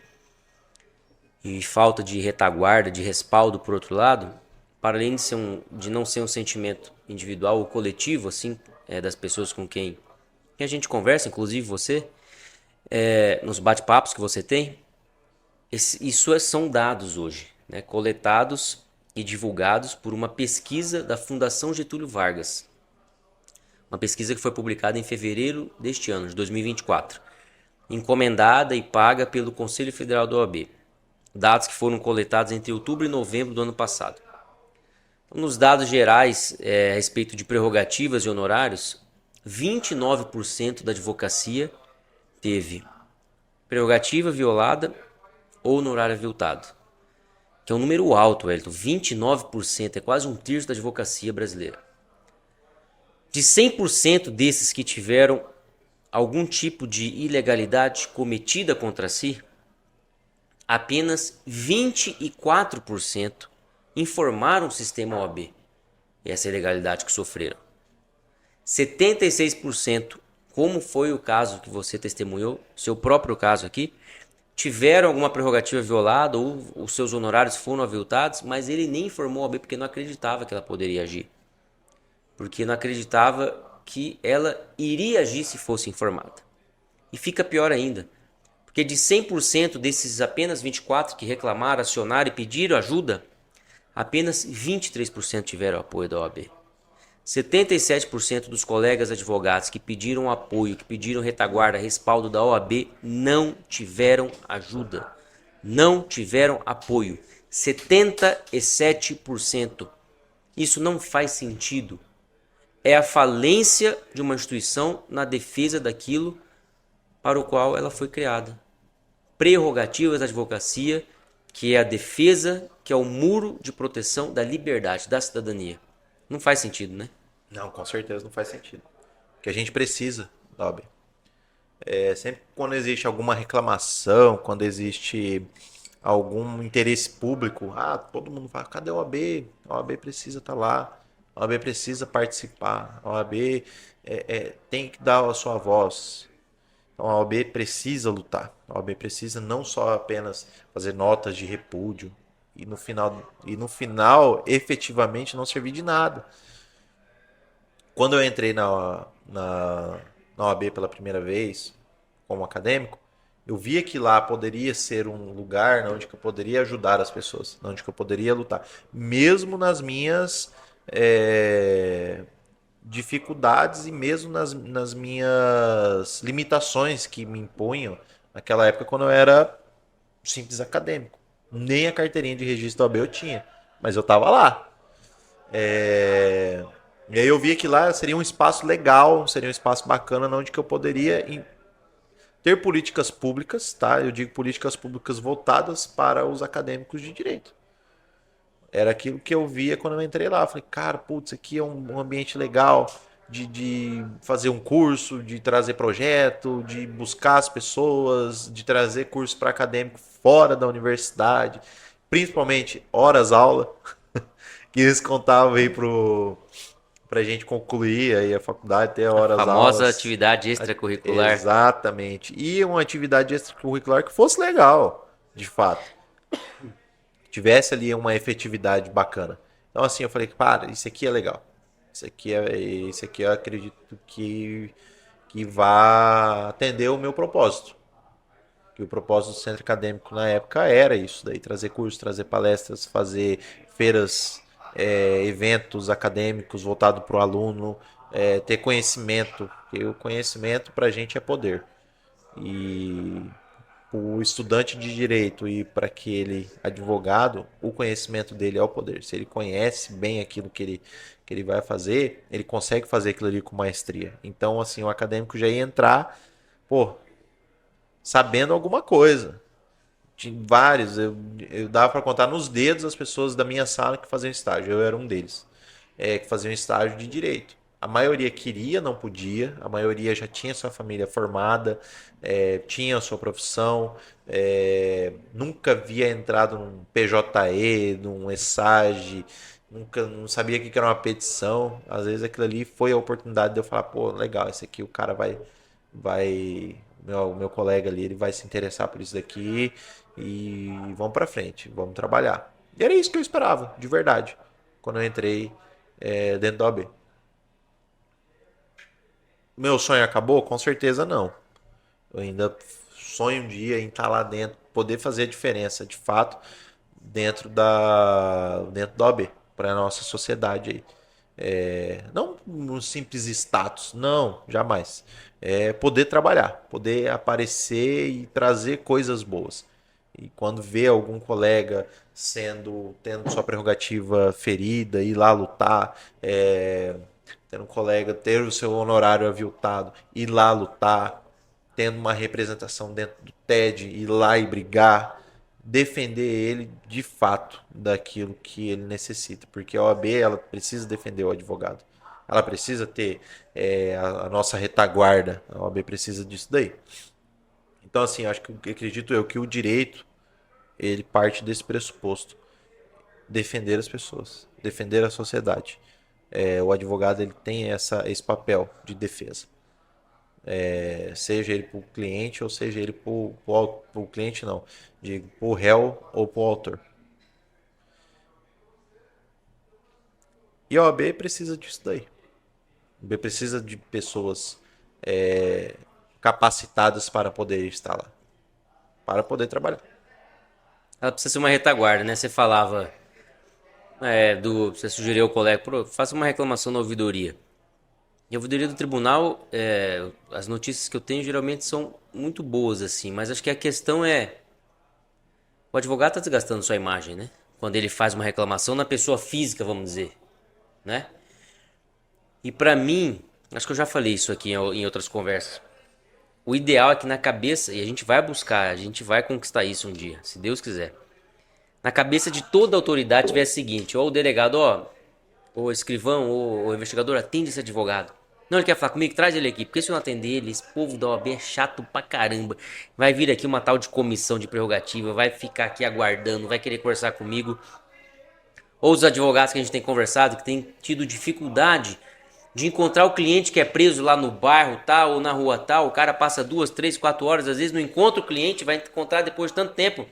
e falta de retaguarda, de respaldo por outro lado, para além de não ser um sentimento individual ou coletivo, assim, das pessoas com quem que a gente conversa, inclusive você, nos bate-papos que você tem, isso são dados hoje, né, coletados e divulgados por uma pesquisa da Fundação Getúlio Vargas. Uma pesquisa que foi publicada em fevereiro deste ano, de 2024, encomendada e paga pelo Conselho Federal da OAB. Dados que foram coletados entre outubro e novembro do ano passado. Nos dados gerais a respeito de prerrogativas e honorários, 29% da advocacia teve prerrogativa violada ou honorário aviltado. Que é um número alto, Wellington. 29% é quase um terço da advocacia brasileira. De 100% desses que tiveram algum tipo de ilegalidade cometida contra si, apenas 24% informaram o sistema OAB essa ilegalidade que sofreram. 76%, como foi o caso que você testemunhou, seu próprio caso aqui, tiveram alguma prerrogativa violada ou os seus honorários foram aviltados, mas ele nem informou a OAB porque não acreditava que ela poderia agir. Porque não acreditava que ela iria agir se fosse informada. E fica pior ainda, porque de 100% desses apenas 24 que reclamaram, acionaram e pediram ajuda, apenas 23% tiveram apoio da OAB. 77% dos colegas advogados que pediram apoio, que pediram retaguarda, respaldo da OAB, não tiveram ajuda. Não tiveram apoio. 77%. Isso não faz sentido. É a falência de uma instituição na defesa daquilo para o qual ela foi criada. Prerrogativas da advocacia, que é a defesa, que é o muro de proteção da liberdade, da cidadania. Não faz sentido, né? Não, com certeza não faz sentido. Porque a gente precisa, Dob. Sempre quando existe alguma reclamação, quando existe algum interesse público, todo mundo fala, cadê a OAB? A OAB precisa estar lá, a OAB precisa participar, a OAB tem que dar a sua voz. Então a OAB precisa lutar, a OAB precisa não só apenas fazer notas de repúdio e no final efetivamente não servir de nada. Quando eu entrei na OAB pela primeira vez, como acadêmico, eu via que lá poderia ser um lugar onde eu poderia ajudar as pessoas, onde eu poderia lutar. Mesmo nas minhas dificuldades e mesmo nas minhas limitações que me impunham naquela época quando eu era simples acadêmico. Nem a carteirinha de registro da OAB eu tinha, mas eu estava lá. E aí eu via que lá seria um espaço legal, seria um espaço bacana onde que eu poderia ter políticas públicas, tá? Eu digo políticas públicas voltadas para os acadêmicos de direito. Era aquilo que eu via quando eu entrei lá. Eu falei, cara, putz, aqui é um ambiente legal de fazer um curso, de trazer projeto, de buscar as pessoas, de trazer curso para acadêmico fora da universidade, principalmente horas-aula, que eles contavam aí pra gente concluir aí a faculdade, ter horas A famosa aulas. atividade extracurricular. Exatamente. E uma atividade extracurricular que fosse legal, de fato. Tivesse ali uma efetividade bacana. Então assim, eu falei, isso aqui é legal. Isso aqui eu acredito que que vá atender o meu propósito. Que o propósito do centro acadêmico na época era isso daí, trazer cursos, trazer palestras, fazer feiras, eventos acadêmicos voltados para o aluno, ter conhecimento, porque o conhecimento para a gente é poder. E o estudante de direito e para aquele advogado, o conhecimento dele é o poder. Se ele conhece bem aquilo que ele vai fazer, ele consegue fazer aquilo ali com maestria. Então, assim, o acadêmico já ia entrar, pô, sabendo alguma coisa. Tinha vários, eu dava para contar nos dedos as pessoas da minha sala que faziam estágio. Eu era um deles, que faziam estágio de direito. A maioria queria, não podia. A maioria já tinha sua família formada, tinha a sua profissão, nunca havia entrado num PJE, num ESAGE, nunca não sabia o que era uma petição. Às vezes aquilo ali foi a oportunidade de eu falar, pô, legal, esse aqui o cara vai, meu colega ali, ele vai se interessar por isso daqui e vamos pra frente, vamos trabalhar. E era isso que eu esperava, de verdade, quando eu entrei dentro da OAB. Meu sonho acabou? Com certeza não. Eu ainda sonho um dia em estar lá dentro, poder fazer a diferença, de fato, dentro da OAB, para a nossa sociedade aí. Não um simples status, não, jamais. Poder trabalhar, poder aparecer e trazer coisas boas. E quando vê algum colega tendo sua prerrogativa ferida, ir lá lutar, tendo um colega ter o seu honorário aviltado, ir lá lutar, tendo uma representação dentro do TED, ir lá e brigar, defender ele de fato daquilo que ele necessita, porque a OAB ela precisa defender o advogado, ela precisa ter a nossa retaguarda, a OAB precisa disso daí. Então assim, acredito eu que o direito ele parte desse pressuposto, defender as pessoas, defender a sociedade. O advogado ele tem esse papel de defesa. Seja ele para o cliente ou seja ele para o cliente não, digo, para o réu ou para o autor. E a OAB precisa disso daí. A OAB precisa de pessoas capacitadas para poder estar lá, para poder trabalhar. Ela precisa ser uma retaguarda, né? Você falava você sugeriu ao colega, faça uma reclamação na ouvidoria. E a ouvidoria do tribunal, as notícias que eu tenho geralmente são muito boas, assim, mas acho que a questão o advogado está desgastando sua imagem, né? Quando ele faz uma reclamação na pessoa física, vamos dizer, né? E para mim, acho que eu já falei isso aqui em outras conversas. O ideal é que na cabeça, e a gente vai buscar, a gente vai conquistar isso um dia, se Deus quiser. Na cabeça de toda autoridade tiver o seguinte, ó, o delegado, ó, o escrivão, o investigador, atende esse advogado. Não, ele quer falar comigo, traz ele aqui, porque se eu não atender ele, esse povo da OAB é chato pra caramba. Vai vir aqui uma tal de comissão de prerrogativa, vai ficar aqui aguardando, vai querer conversar comigo. Ou os advogados que a gente tem conversado, que tem tido dificuldade de encontrar o cliente que é preso lá no bairro tal ou na rua tal. O cara passa 2, 3, 4 horas, às vezes não encontra o cliente, vai encontrar depois de tanto tempo.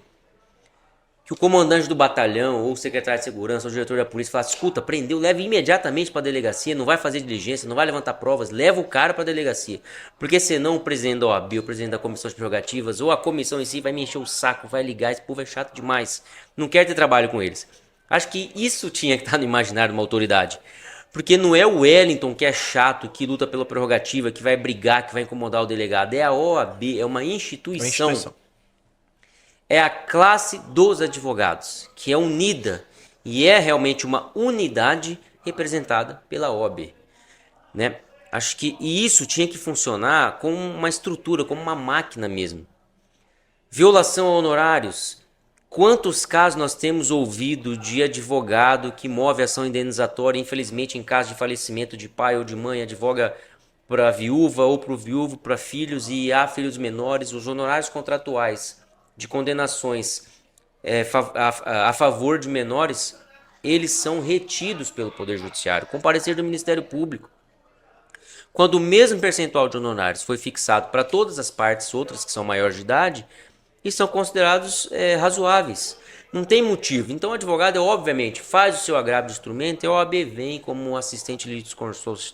Que o comandante do batalhão, ou o secretário de segurança, ou o diretor da polícia fala, escuta, prendeu, leve imediatamente para a delegacia, não vai fazer diligência, não vai levantar provas, leva o cara para a delegacia. Porque senão o presidente da OAB, o presidente da comissão de prerrogativas, ou a comissão em si vai me encher o saco, vai ligar, esse povo é chato demais, não quer ter trabalho com eles. Acho que isso tinha que estar no imaginário de uma autoridade. Porque não é o Wellington que é chato, que luta pela prerrogativa, que vai brigar, que vai incomodar o delegado. É a OAB, é uma instituição. É a classe dos advogados, que é unida e é realmente uma unidade representada pela OAB, né? Acho que isso tinha que funcionar como uma estrutura, como uma máquina mesmo. Violação a honorários. Quantos casos nós temos ouvido de advogado que move ação indenizatória, infelizmente em caso de falecimento de pai ou de mãe, advoga para a viúva ou para o viúvo, para filhos e há filhos menores, os honorários contratuais de condenações a favor de menores, eles são retidos pelo Poder Judiciário, com parecer do Ministério Público. Quando o mesmo percentual de honorários foi fixado para todas as partes, outras que são maiores de idade, e são considerados razoáveis. Não tem motivo. Então o advogado, obviamente, faz o seu agravo de instrumento e a OAB vem como um assistente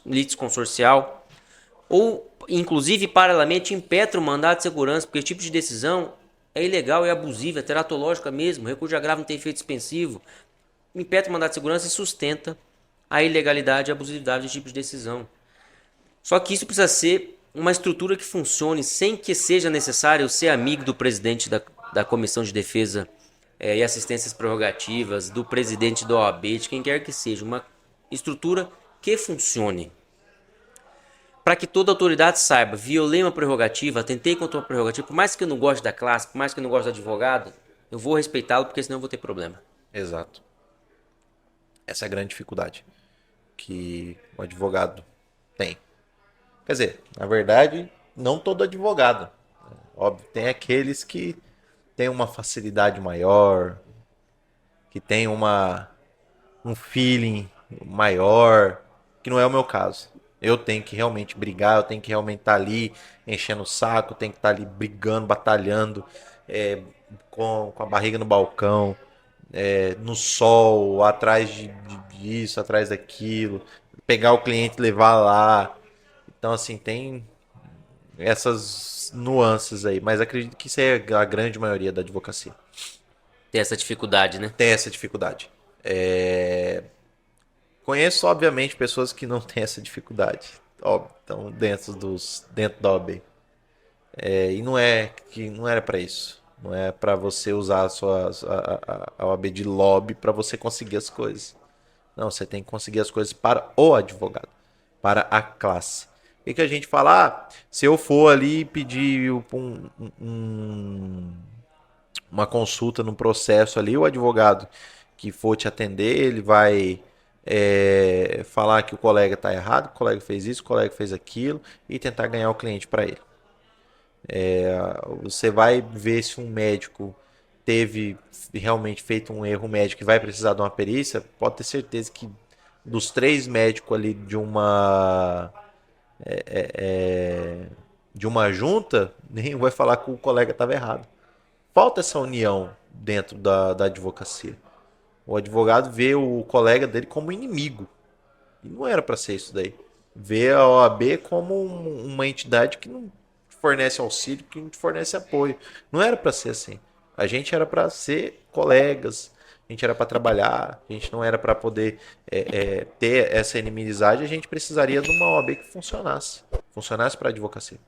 litisconsorcial ou, inclusive, paralelamente, impetra o mandado de segurança, porque esse tipo de decisão é ilegal, é abusiva, é teratológica mesmo, recurso de agravo não tem efeito suspensivo, impetra o mandado de segurança e sustenta a ilegalidade e a abusividade desse tipo de decisão. Só que isso precisa ser uma estrutura que funcione sem que seja necessário ser amigo do presidente da Comissão de Defesa e Assistências Prerrogativas, do presidente da OAB, de quem quer que seja. Uma estrutura que funcione. Para que toda autoridade saiba, violei uma prerrogativa, tentei contra uma prerrogativa, por mais que eu não goste da classe, por mais que eu não goste do advogado, eu vou respeitá-lo, porque senão eu vou ter problema. Exato. Essa é a grande dificuldade que o advogado tem. Quer dizer, na verdade, não todo advogado. Óbvio, tem aqueles que têm uma facilidade maior, que tem um feeling maior, que não é o meu caso. Eu tenho que realmente brigar, eu tenho que realmente estar ali enchendo o saco, tenho que estar ali brigando, batalhando, com a barriga no balcão, no sol, atrás disso, atrás daquilo, pegar o cliente e levar lá. Então, assim, tem essas nuances aí, mas acredito que isso é a grande maioria da advocacia. Tem essa dificuldade, né? Tem essa dificuldade. Conheço, obviamente, pessoas que não têm essa dificuldade. Óbvio, estão dentro da OAB. E não era para isso. Não é para você usar a OAB de lobby para você conseguir as coisas. Não, você tem que conseguir as coisas para o advogado, para a classe. E que a gente fala, se eu for ali pedir uma consulta no processo ali, o advogado que for te atender, ele vai falar que o colega está errado, que o colega fez isso, que o colega fez aquilo e tentar ganhar o cliente para ele. Você vai ver se um médico teve realmente feito um erro médico e vai precisar de uma perícia, pode ter certeza que dos 3 médicos ali de uma junta, nenhum vai falar que o colega estava errado. Falta essa união dentro da advocacia. O advogado vê o colega dele como inimigo. E não era para ser isso daí. Vê a OAB como uma entidade que não fornece auxílio, que não fornece apoio. Não era para ser assim. A gente era para ser colegas, a gente era para trabalhar, a gente não era para poder ter essa inimizade, a gente precisaria de uma OAB que funcionasse para a advocacia.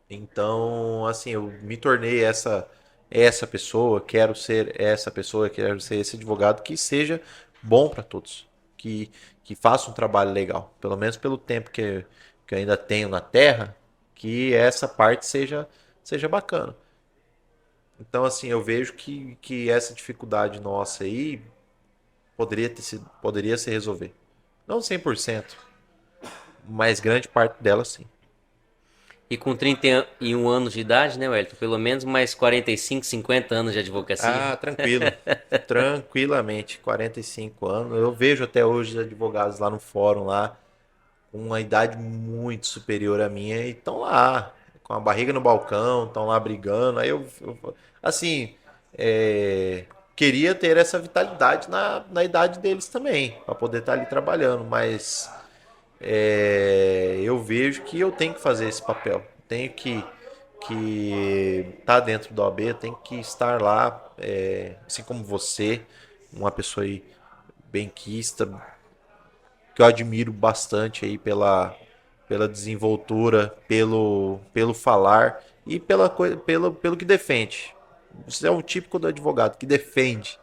Então, assim, eu me tornei essa pessoa, quero ser essa pessoa, quero ser esse advogado que seja bom para todos, que faça um trabalho legal, pelo menos pelo tempo que eu ainda tenho na Terra, que essa parte seja bacana. Então, assim, eu vejo que essa dificuldade nossa aí poderia se resolver. Não 100%, mas grande parte dela sim. E com 31 anos de idade, né, Wellington? Pelo menos mais 45, 50 anos de advocacia. Ah, tranquilo. Tranquilamente. 45 anos. Eu vejo até hoje advogados lá no fórum, lá, com uma idade muito superior à minha, e estão lá, com a barriga no balcão, estão lá brigando. Aí assim, queria ter essa vitalidade na idade deles também, para poder estar ali trabalhando, mas eu vejo que eu tenho que fazer esse papel. Tenho que estar dentro da OAB, tenho que estar lá, assim como você, uma pessoa aí benquista, que eu admiro bastante aí pela desenvoltura, pelo falar e pelo que defende. Você é o típico do advogado que defende.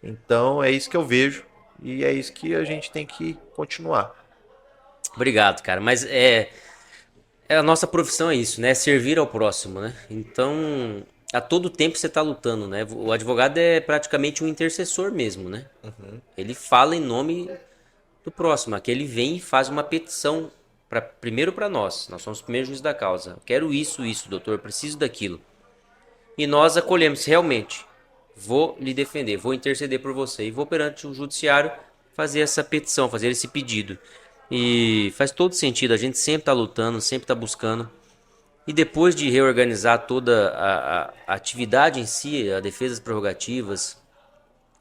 Então é isso que eu vejo e é isso que a gente tem que continuar. Obrigado, cara. Mas a nossa profissão é isso, né? Servir ao próximo, né? Então, a todo tempo você tá lutando, né? O advogado é praticamente um intercessor mesmo, né? Ele fala em nome do próximo. Aqui ele vem e faz uma petição primeiro para nós. Nós somos os primeiros juízes da causa. Eu quero isso, doutor. Eu preciso daquilo. E nós acolhemos realmente. Vou lhe defender, vou interceder por você e vou perante o judiciário fazer essa petição, fazer esse pedido. E faz todo sentido, a gente sempre está lutando, sempre está buscando. E depois de reorganizar toda a atividade em si, a defesa das prerrogativas,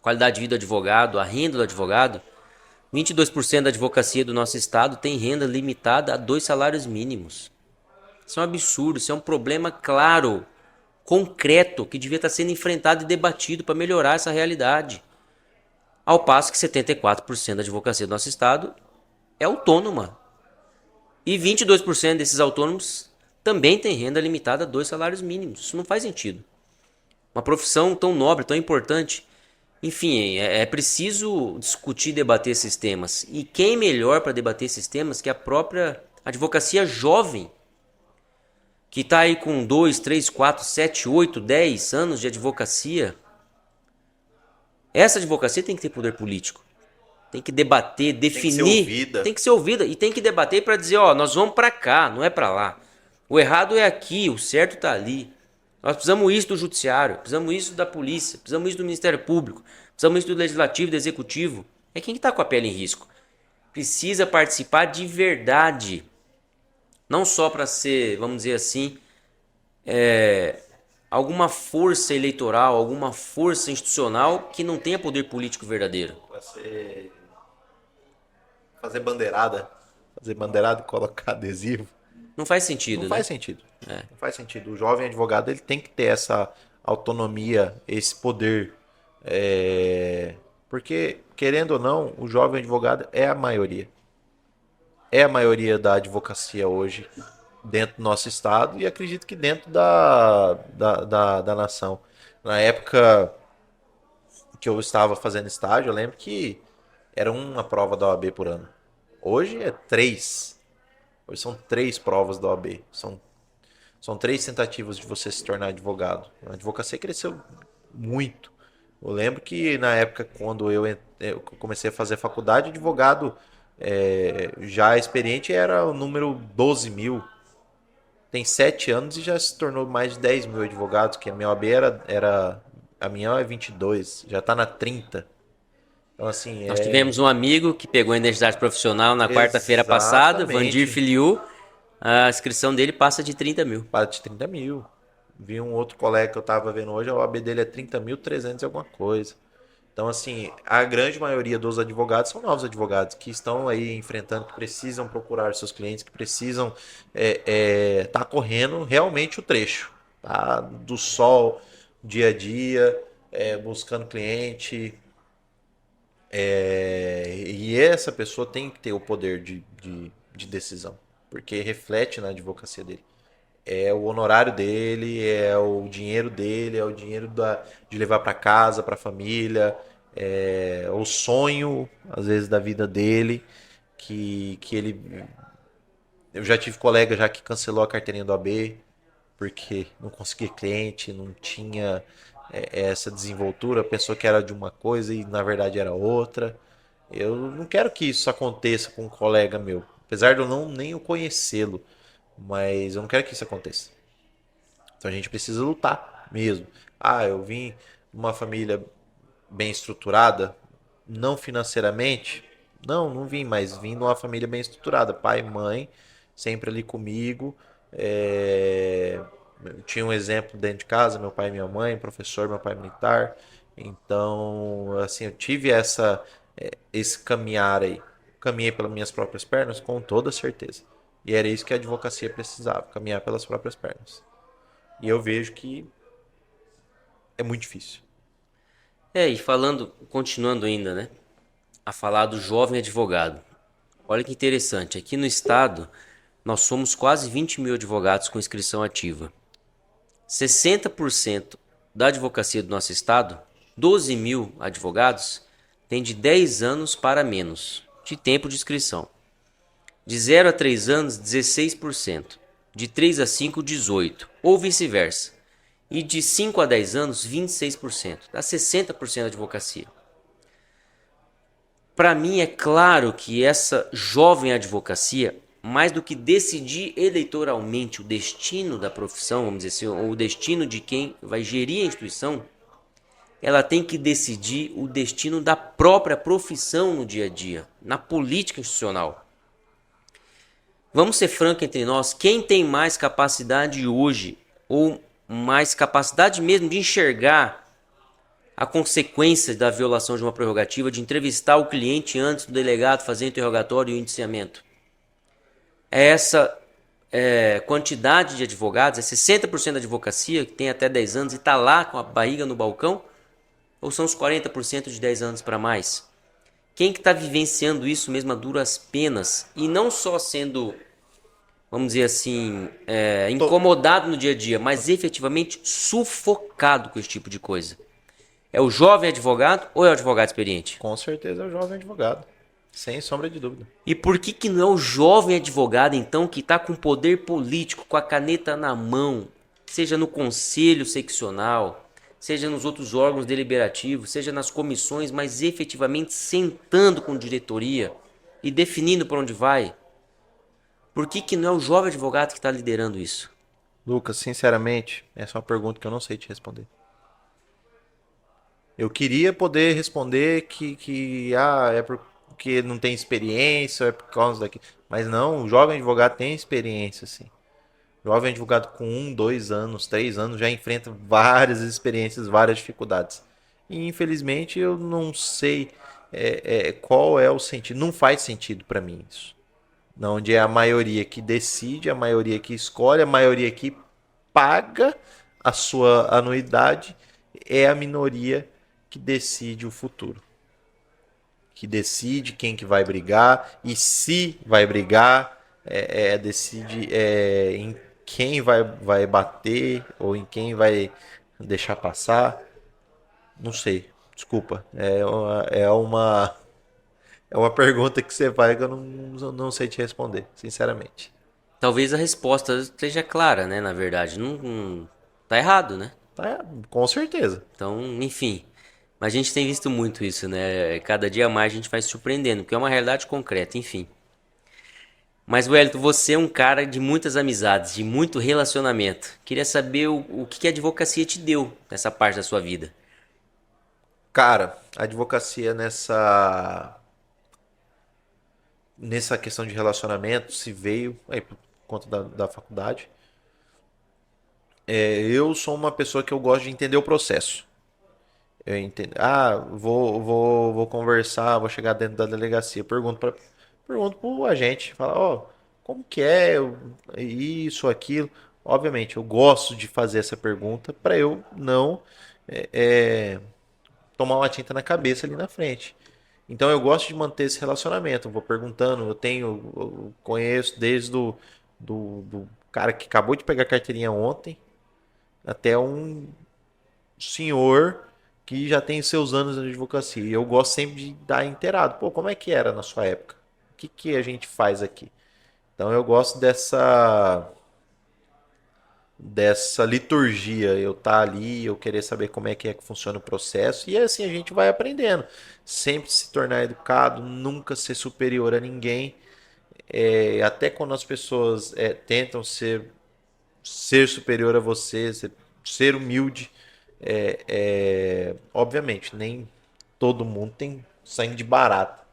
qualidade de vida do advogado, a renda do advogado, 22% da advocacia do nosso estado tem renda limitada a 2 salários mínimos. Isso é um absurdo, isso é um problema claro, concreto, que devia estar sendo enfrentado e debatido para melhorar essa realidade. Ao passo que 74% da advocacia do nosso estado é autônoma. E 22% desses autônomos também tem renda limitada a 2 salários mínimos. Isso não faz sentido. Uma profissão tão nobre, tão importante. Enfim, é preciso discutir e debater esses temas. E quem melhor para debater esses temas que a própria advocacia jovem, que está aí com 2, 3, 4, 7, 8, 10 anos de advocacia. Essa advocacia tem que ter poder político. Tem que debater, definir. Tem que ser ouvida. E tem que debater para dizer, ó, nós vamos para cá, não é para lá. O errado é aqui, o certo está ali. Nós precisamos isso do judiciário, precisamos isso da polícia, precisamos isso do Ministério Público, precisamos isso do Legislativo, do Executivo. É quem está com a pele em risco. Precisa participar de verdade. Não só para ser, vamos dizer assim, alguma força eleitoral, alguma força institucional que não tenha poder político verdadeiro. Fazer bandeirada e colocar adesivo. Não faz sentido, Não né? faz sentido. Não faz sentido. O jovem advogado ele tem que ter essa autonomia, esse poder. Porque, querendo ou não, o jovem advogado é a maioria. É a maioria da advocacia hoje dentro do nosso estado e acredito que dentro da nação. Na época que eu estava fazendo estágio, eu lembro que era uma prova da OAB por ano. Hoje é 3. Hoje são 3 provas da OAB. São 3 tentativas de você se tornar advogado. A advocacia cresceu muito. Eu lembro que na época, quando eu comecei a fazer faculdade, advogado já experiente era o número 12 mil. Tem 7 anos e já se tornou mais de 10 mil advogados, que a minha OAB a minha é 22, já está na 30. Então, assim, Nós tivemos um amigo que pegou a identidade profissional na quarta-feira passada, Vandir Filiu. A inscrição dele passa de 30 mil. Passa de 30 mil. Vi um outro colega que eu estava vendo hoje, a OAB dele é 30.300 e alguma coisa. Então, assim, a grande maioria dos advogados são novos advogados que estão aí enfrentando, que precisam procurar seus clientes, que precisam tá correndo realmente o trecho, tá? Do sol, dia a dia, buscando cliente. E essa pessoa tem que ter o poder de decisão, porque reflete na advocacia dele. É o honorário dele, é o dinheiro dele, é o dinheiro de levar para casa, para a família, é o sonho, às vezes, da vida dele, que ele... Eu já tive colega já que cancelou a carteirinha do AB, porque não conseguia cliente, não tinha essa desenvoltura, pensou que era de uma coisa e na verdade era outra. Eu não quero que isso aconteça com um colega meu, apesar de eu nem o conhecê-lo, mas eu não quero que isso aconteça. Então a gente precisa lutar mesmo. Eu vim de uma família bem estruturada, não financeiramente. Não vim, mas vim de uma família bem estruturada. Pai e mãe, sempre ali comigo. Eu tinha um exemplo dentro de casa, meu pai e minha mãe, professor, meu pai militar. Então, assim, eu tive esse caminhar aí. Caminhei pelas minhas próprias pernas, com toda certeza. E era isso que a advocacia precisava, caminhar pelas próprias pernas. E eu vejo que é muito difícil. E continuando ainda, né? A falar do jovem advogado. Olha que interessante, aqui no estado nós somos quase 20 mil advogados com inscrição ativa. 60% da advocacia do nosso estado, 12 mil advogados, tem de 10 anos para menos de tempo de inscrição. De 0 a 3 anos, 16%. De 3 a 5, 18%. Ou vice-versa. E de 5 a 10 anos, 26%. Dá 60% da advocacia. Para mim é claro que essa jovem advocacia, mais do que decidir eleitoralmente o destino da profissão, vamos dizer assim, ou o destino de quem vai gerir a instituição, ela tem que decidir o destino da própria profissão no dia a dia, na política institucional. Vamos ser francos entre nós, quem tem mais capacidade hoje, ou mais capacidade mesmo de enxergar a consequência da violação de uma prerrogativa de entrevistar o cliente antes do delegado fazer o interrogatório e o indiciamento? É essa quantidade de advogados, é 60% da advocacia que tem até 10 anos e está lá com a barriga no balcão? Ou são os 40% de 10 anos para mais? Quem que está vivenciando isso mesmo a duras penas e não só sendo, vamos dizer assim, incomodado no dia a dia, mas efetivamente sufocado com esse tipo de coisa? É o jovem advogado ou é o advogado experiente? Com certeza é o jovem advogado. Sem sombra de dúvida. E por que não é o jovem advogado, então, que está com poder político, com a caneta na mão, seja no conselho seccional, seja nos outros órgãos deliberativos, seja nas comissões, mas efetivamente sentando com diretoria e definindo para onde vai? Por que não é o jovem advogado que está liderando isso? Lucas, sinceramente, essa é uma pergunta que eu não sei te responder. Eu queria poder responder que é porque não tem experiência, é por causa daqui. Mas não, o jovem advogado tem experiência, sim. O jovem advogado com 1, 2 anos, 3 anos já enfrenta várias experiências, várias dificuldades. E infelizmente eu não sei qual é o sentido. Não faz sentido para mim isso. Onde é a maioria que decide, a maioria que escolhe, a maioria que paga a sua anuidade, é a minoria que decide o futuro. Que decide quem que vai brigar e se vai brigar, decide em quem vai bater ou em quem vai deixar passar. Não sei, desculpa. É uma pergunta que você vai que eu não sei te responder, sinceramente. Talvez a resposta esteja clara, né? Na verdade, não tá errado, né? Tá, com certeza. Então, enfim. Mas a gente tem visto muito isso, né? Cada dia mais a gente vai se surpreendendo, porque é uma realidade concreta, enfim. Mas, Wellington, você é um cara de muitas amizades, de muito relacionamento. Queria saber o que a advocacia te deu nessa parte da sua vida. Cara, a advocacia nessa questão de relacionamento se veio aí por conta da faculdade. Eu sou uma pessoa que eu gosto de entender o processo. Eu entendo. Ah, vou conversar, vou chegar dentro da delegacia. Pergunto pro agente, fala, ó, como que é isso, aquilo. Obviamente, eu gosto de fazer essa pergunta para eu não é, é, tomar uma tinta na cabeça ali na frente. Então eu gosto de manter esse relacionamento. Eu vou perguntando, eu conheço desde do cara que acabou de pegar a carteirinha ontem até um senhor que já tem seus anos na advocacia. E eu gosto sempre de dar inteirado. Pô, como é que era na sua época? O que a gente faz aqui? Então eu gosto dessa liturgia, eu estar ali, eu querer saber como é que funciona o processo, e assim a gente vai aprendendo. Sempre se tornar educado, nunca ser superior a ninguém. Até quando as pessoas tentam ser superior a você, ser humilde, obviamente, nem todo mundo tem sangue de barata,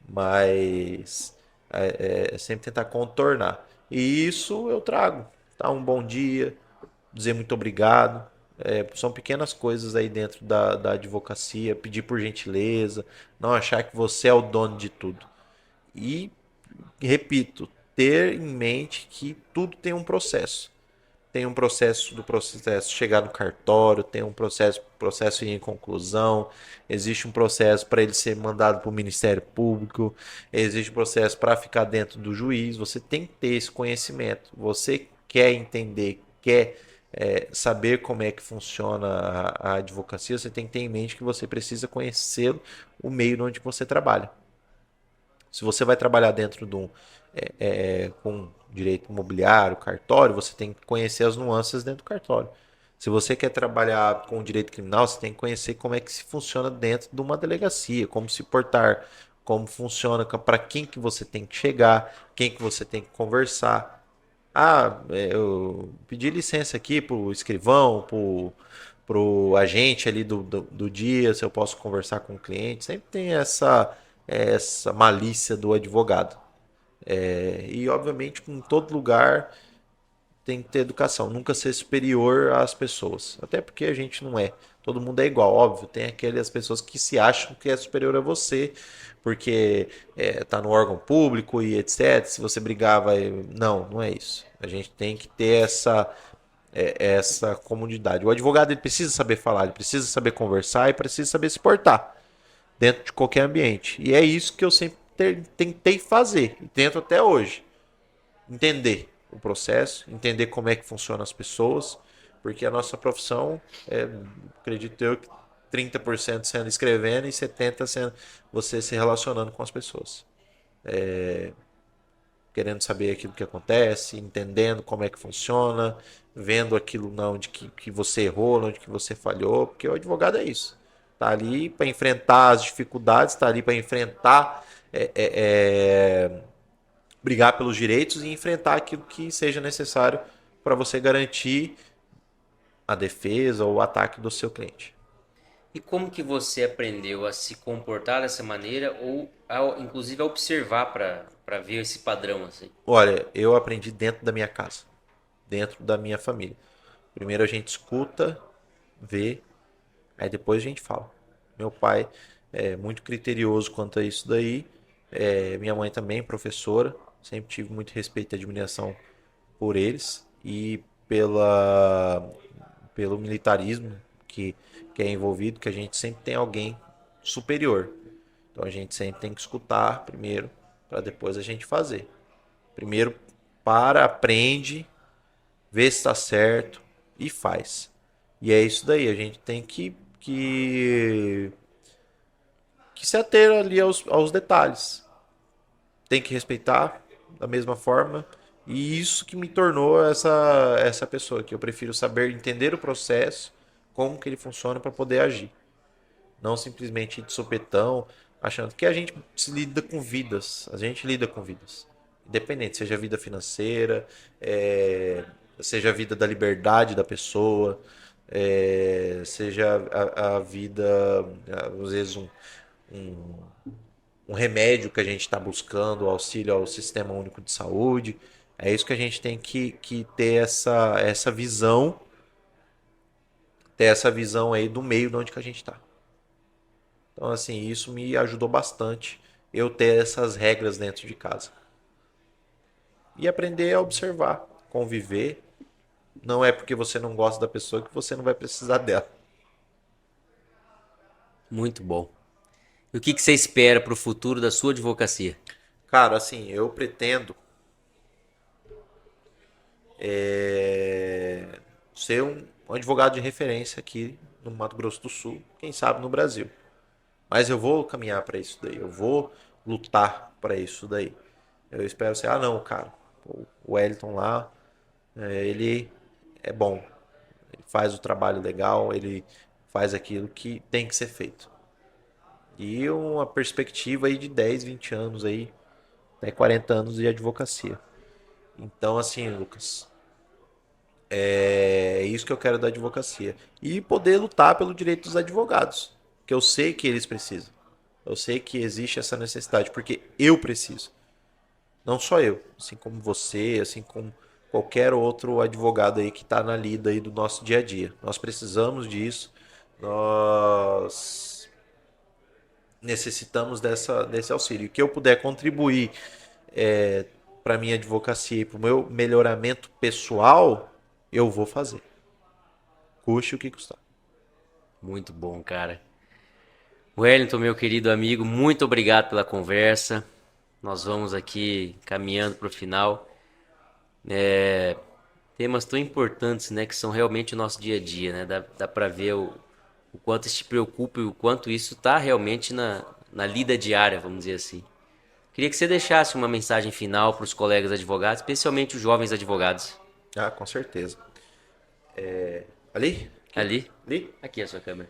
mas sempre tentar contornar. E isso eu trago, tá? Um bom dia, dizer muito obrigado. São pequenas coisas aí dentro da advocacia, pedir por gentileza, não achar que você é o dono de tudo. E, repito, ter em mente que tudo tem um processo. Tem um processo do processo chegar no cartório, tem um processo ir em conclusão, existe um processo para ele ser mandado para o Ministério Público, existe um processo para ficar dentro do juiz. Você tem que ter esse conhecimento. Você quer entender, quer saber como é que funciona a advocacia, você tem que ter em mente que você precisa conhecer o meio onde você trabalha. Se você vai trabalhar dentro de com direito imobiliário, cartório, você tem que conhecer as nuances dentro do cartório. Se você quer trabalhar com direito criminal, você tem que conhecer como é que se funciona dentro de uma delegacia, como se portar, como funciona, para quem que você tem que chegar, quem que você tem que conversar. Ah, eu pedi licença aqui pro escrivão, pro agente ali do dia, se eu posso conversar com o cliente. Sempre tem essa malícia do advogado. E obviamente, em todo lugar tem que ter educação, nunca ser superior às pessoas. Até porque a gente não é. Todo mundo é igual, óbvio. Tem aquelas pessoas que se acham que é superior a você, porque tá no órgão público e etc. Se você brigar, vai. Não, não é isso. A gente tem que ter essa comunidade. O advogado ele precisa saber falar, ele precisa saber conversar e precisa saber se portar dentro de qualquer ambiente. E é isso que eu sempre tentei fazer e tento até hoje. Entender o processo, entender como é que funcionam as pessoas, porque a nossa profissão acredito eu, que 30% sendo escrevendo e 70% sendo você se relacionando com as pessoas. Querendo saber aquilo que acontece, entendendo como é que funciona, vendo aquilo na onde que você errou, onde que você falhou, porque o advogado é isso. Tá ali para enfrentar as dificuldades, tá ali para enfrentar, brigar pelos direitos e enfrentar aquilo que seja necessário para você garantir a defesa ou o ataque do seu cliente. E como que você aprendeu a se comportar dessa maneira ou inclusive a observar para ver esse padrão assim? Olha, eu aprendi dentro da minha casa, dentro da minha família. Primeiro a gente escuta, vê, aí depois a gente fala. Meu pai é muito criterioso quanto a isso daí. Minha mãe também, professora. Sempre tive muito respeito e admiração por eles e pelo militarismo que é envolvido, que a gente sempre tem alguém superior. Então a gente sempre tem que escutar primeiro, para depois a gente fazer. Primeiro para, aprende, vê se está certo e faz. E é isso daí, a gente tem que se ater ali aos detalhes. Tem que respeitar da mesma forma. E isso que me tornou essa pessoa, que eu prefiro saber entender o processo, como que ele funciona para poder agir. Não simplesmente ir de sopetão, achando que a gente se lida com vidas. A gente lida com vidas. Independente, seja a vida financeira, seja a vida da liberdade da pessoa, seja a vida, às vezes, um, um remédio que a gente está buscando, auxílio ao Sistema Único de Saúde. É isso que a gente tem que ter essa visão aí do meio de onde que a gente está. Então, assim, isso me ajudou bastante eu ter essas regras dentro de casa. E aprender a observar, conviver. Não é porque você não gosta da pessoa que você não vai precisar dela. Muito bom. E o que você espera para o futuro da sua advocacia? Cara, assim, eu pretendo ser um advogado de referência aqui no Mato Grosso do Sul, quem sabe no Brasil. Mas eu vou caminhar para isso daí, eu vou lutar para isso daí. Eu espero ser, não, cara, o Wellington lá, ele é bom, ele faz o trabalho legal, ele faz aquilo que tem que ser feito. E uma perspectiva aí de 10, 20 anos aí, até 40 anos de advocacia. Então, assim, Lucas, é isso que eu quero da advocacia. E poder lutar pelo direito dos advogados, que eu sei que eles precisam. Eu sei que existe essa necessidade, porque eu preciso. Não só eu, assim como você, assim como qualquer outro advogado aí que está na lida aí do nosso dia a dia. Nós precisamos disso. Nós necessitamos desse auxílio. O que eu puder contribuir para a minha advocacia e para o meu melhoramento pessoal, eu vou fazer. Custe o que custar. Muito bom, cara. Wellington, meu querido amigo, muito obrigado pela conversa. Nós vamos aqui caminhando para o final. Temas tão importantes, né, que são realmente o nosso dia a dia, né? Dá para ver o quanto isso te preocupa e o quanto isso está realmente na lida diária, vamos dizer assim. Queria que você deixasse uma mensagem final para os colegas advogados, especialmente os jovens advogados. Ah, com certeza. Ali? Aqui? Ali? Ali? Aqui a sua câmera.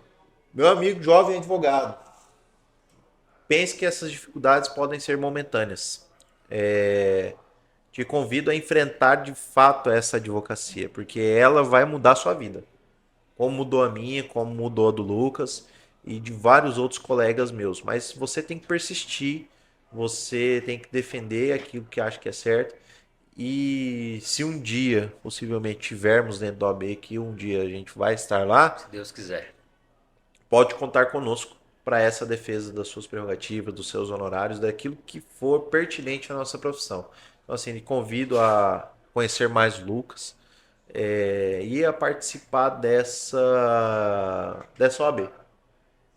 Meu amigo jovem advogado, pense que essas dificuldades podem ser momentâneas. Te convido a enfrentar de fato essa advocacia, porque ela vai mudar a sua vida. Como mudou a minha, como mudou a do Lucas e de vários outros colegas meus. Mas você tem que persistir, você tem que defender aquilo que acha que é certo. E se um dia, possivelmente, tivermos dentro do OAB, que um dia a gente vai estar lá, Se Deus quiser. pode contar conosco para essa defesa das suas prerrogativas, dos seus honorários, daquilo que for pertinente à nossa profissão. Então, assim, lhe convido a conhecer mais o Lucas e a participar dessa OAB,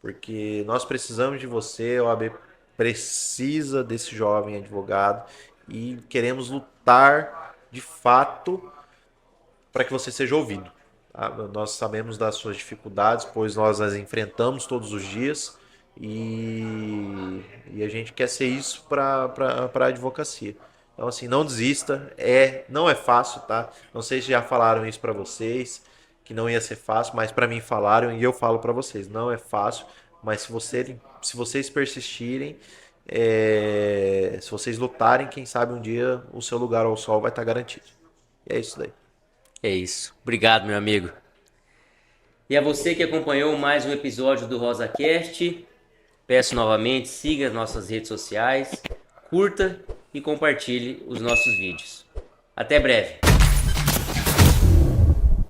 porque nós precisamos de você, a OAB precisa desse jovem advogado e queremos lutar de fato para que você seja ouvido. Tá? Nós sabemos das suas dificuldades, pois nós as enfrentamos todos os dias e a gente quer ser isso para a advocacia. Então, assim, não desista, não é fácil, tá? Não sei se já falaram isso para vocês, que não ia ser fácil, mas para mim falaram e eu falo para vocês, não é fácil, mas se vocês persistirem, se vocês lutarem, quem sabe um dia o seu lugar ao sol vai estar garantido. E é isso daí. É isso. Obrigado, meu amigo. E a você que acompanhou mais um episódio do RosaCast, peço novamente, siga as nossas redes sociais, curta e compartilhe os nossos vídeos. Até breve.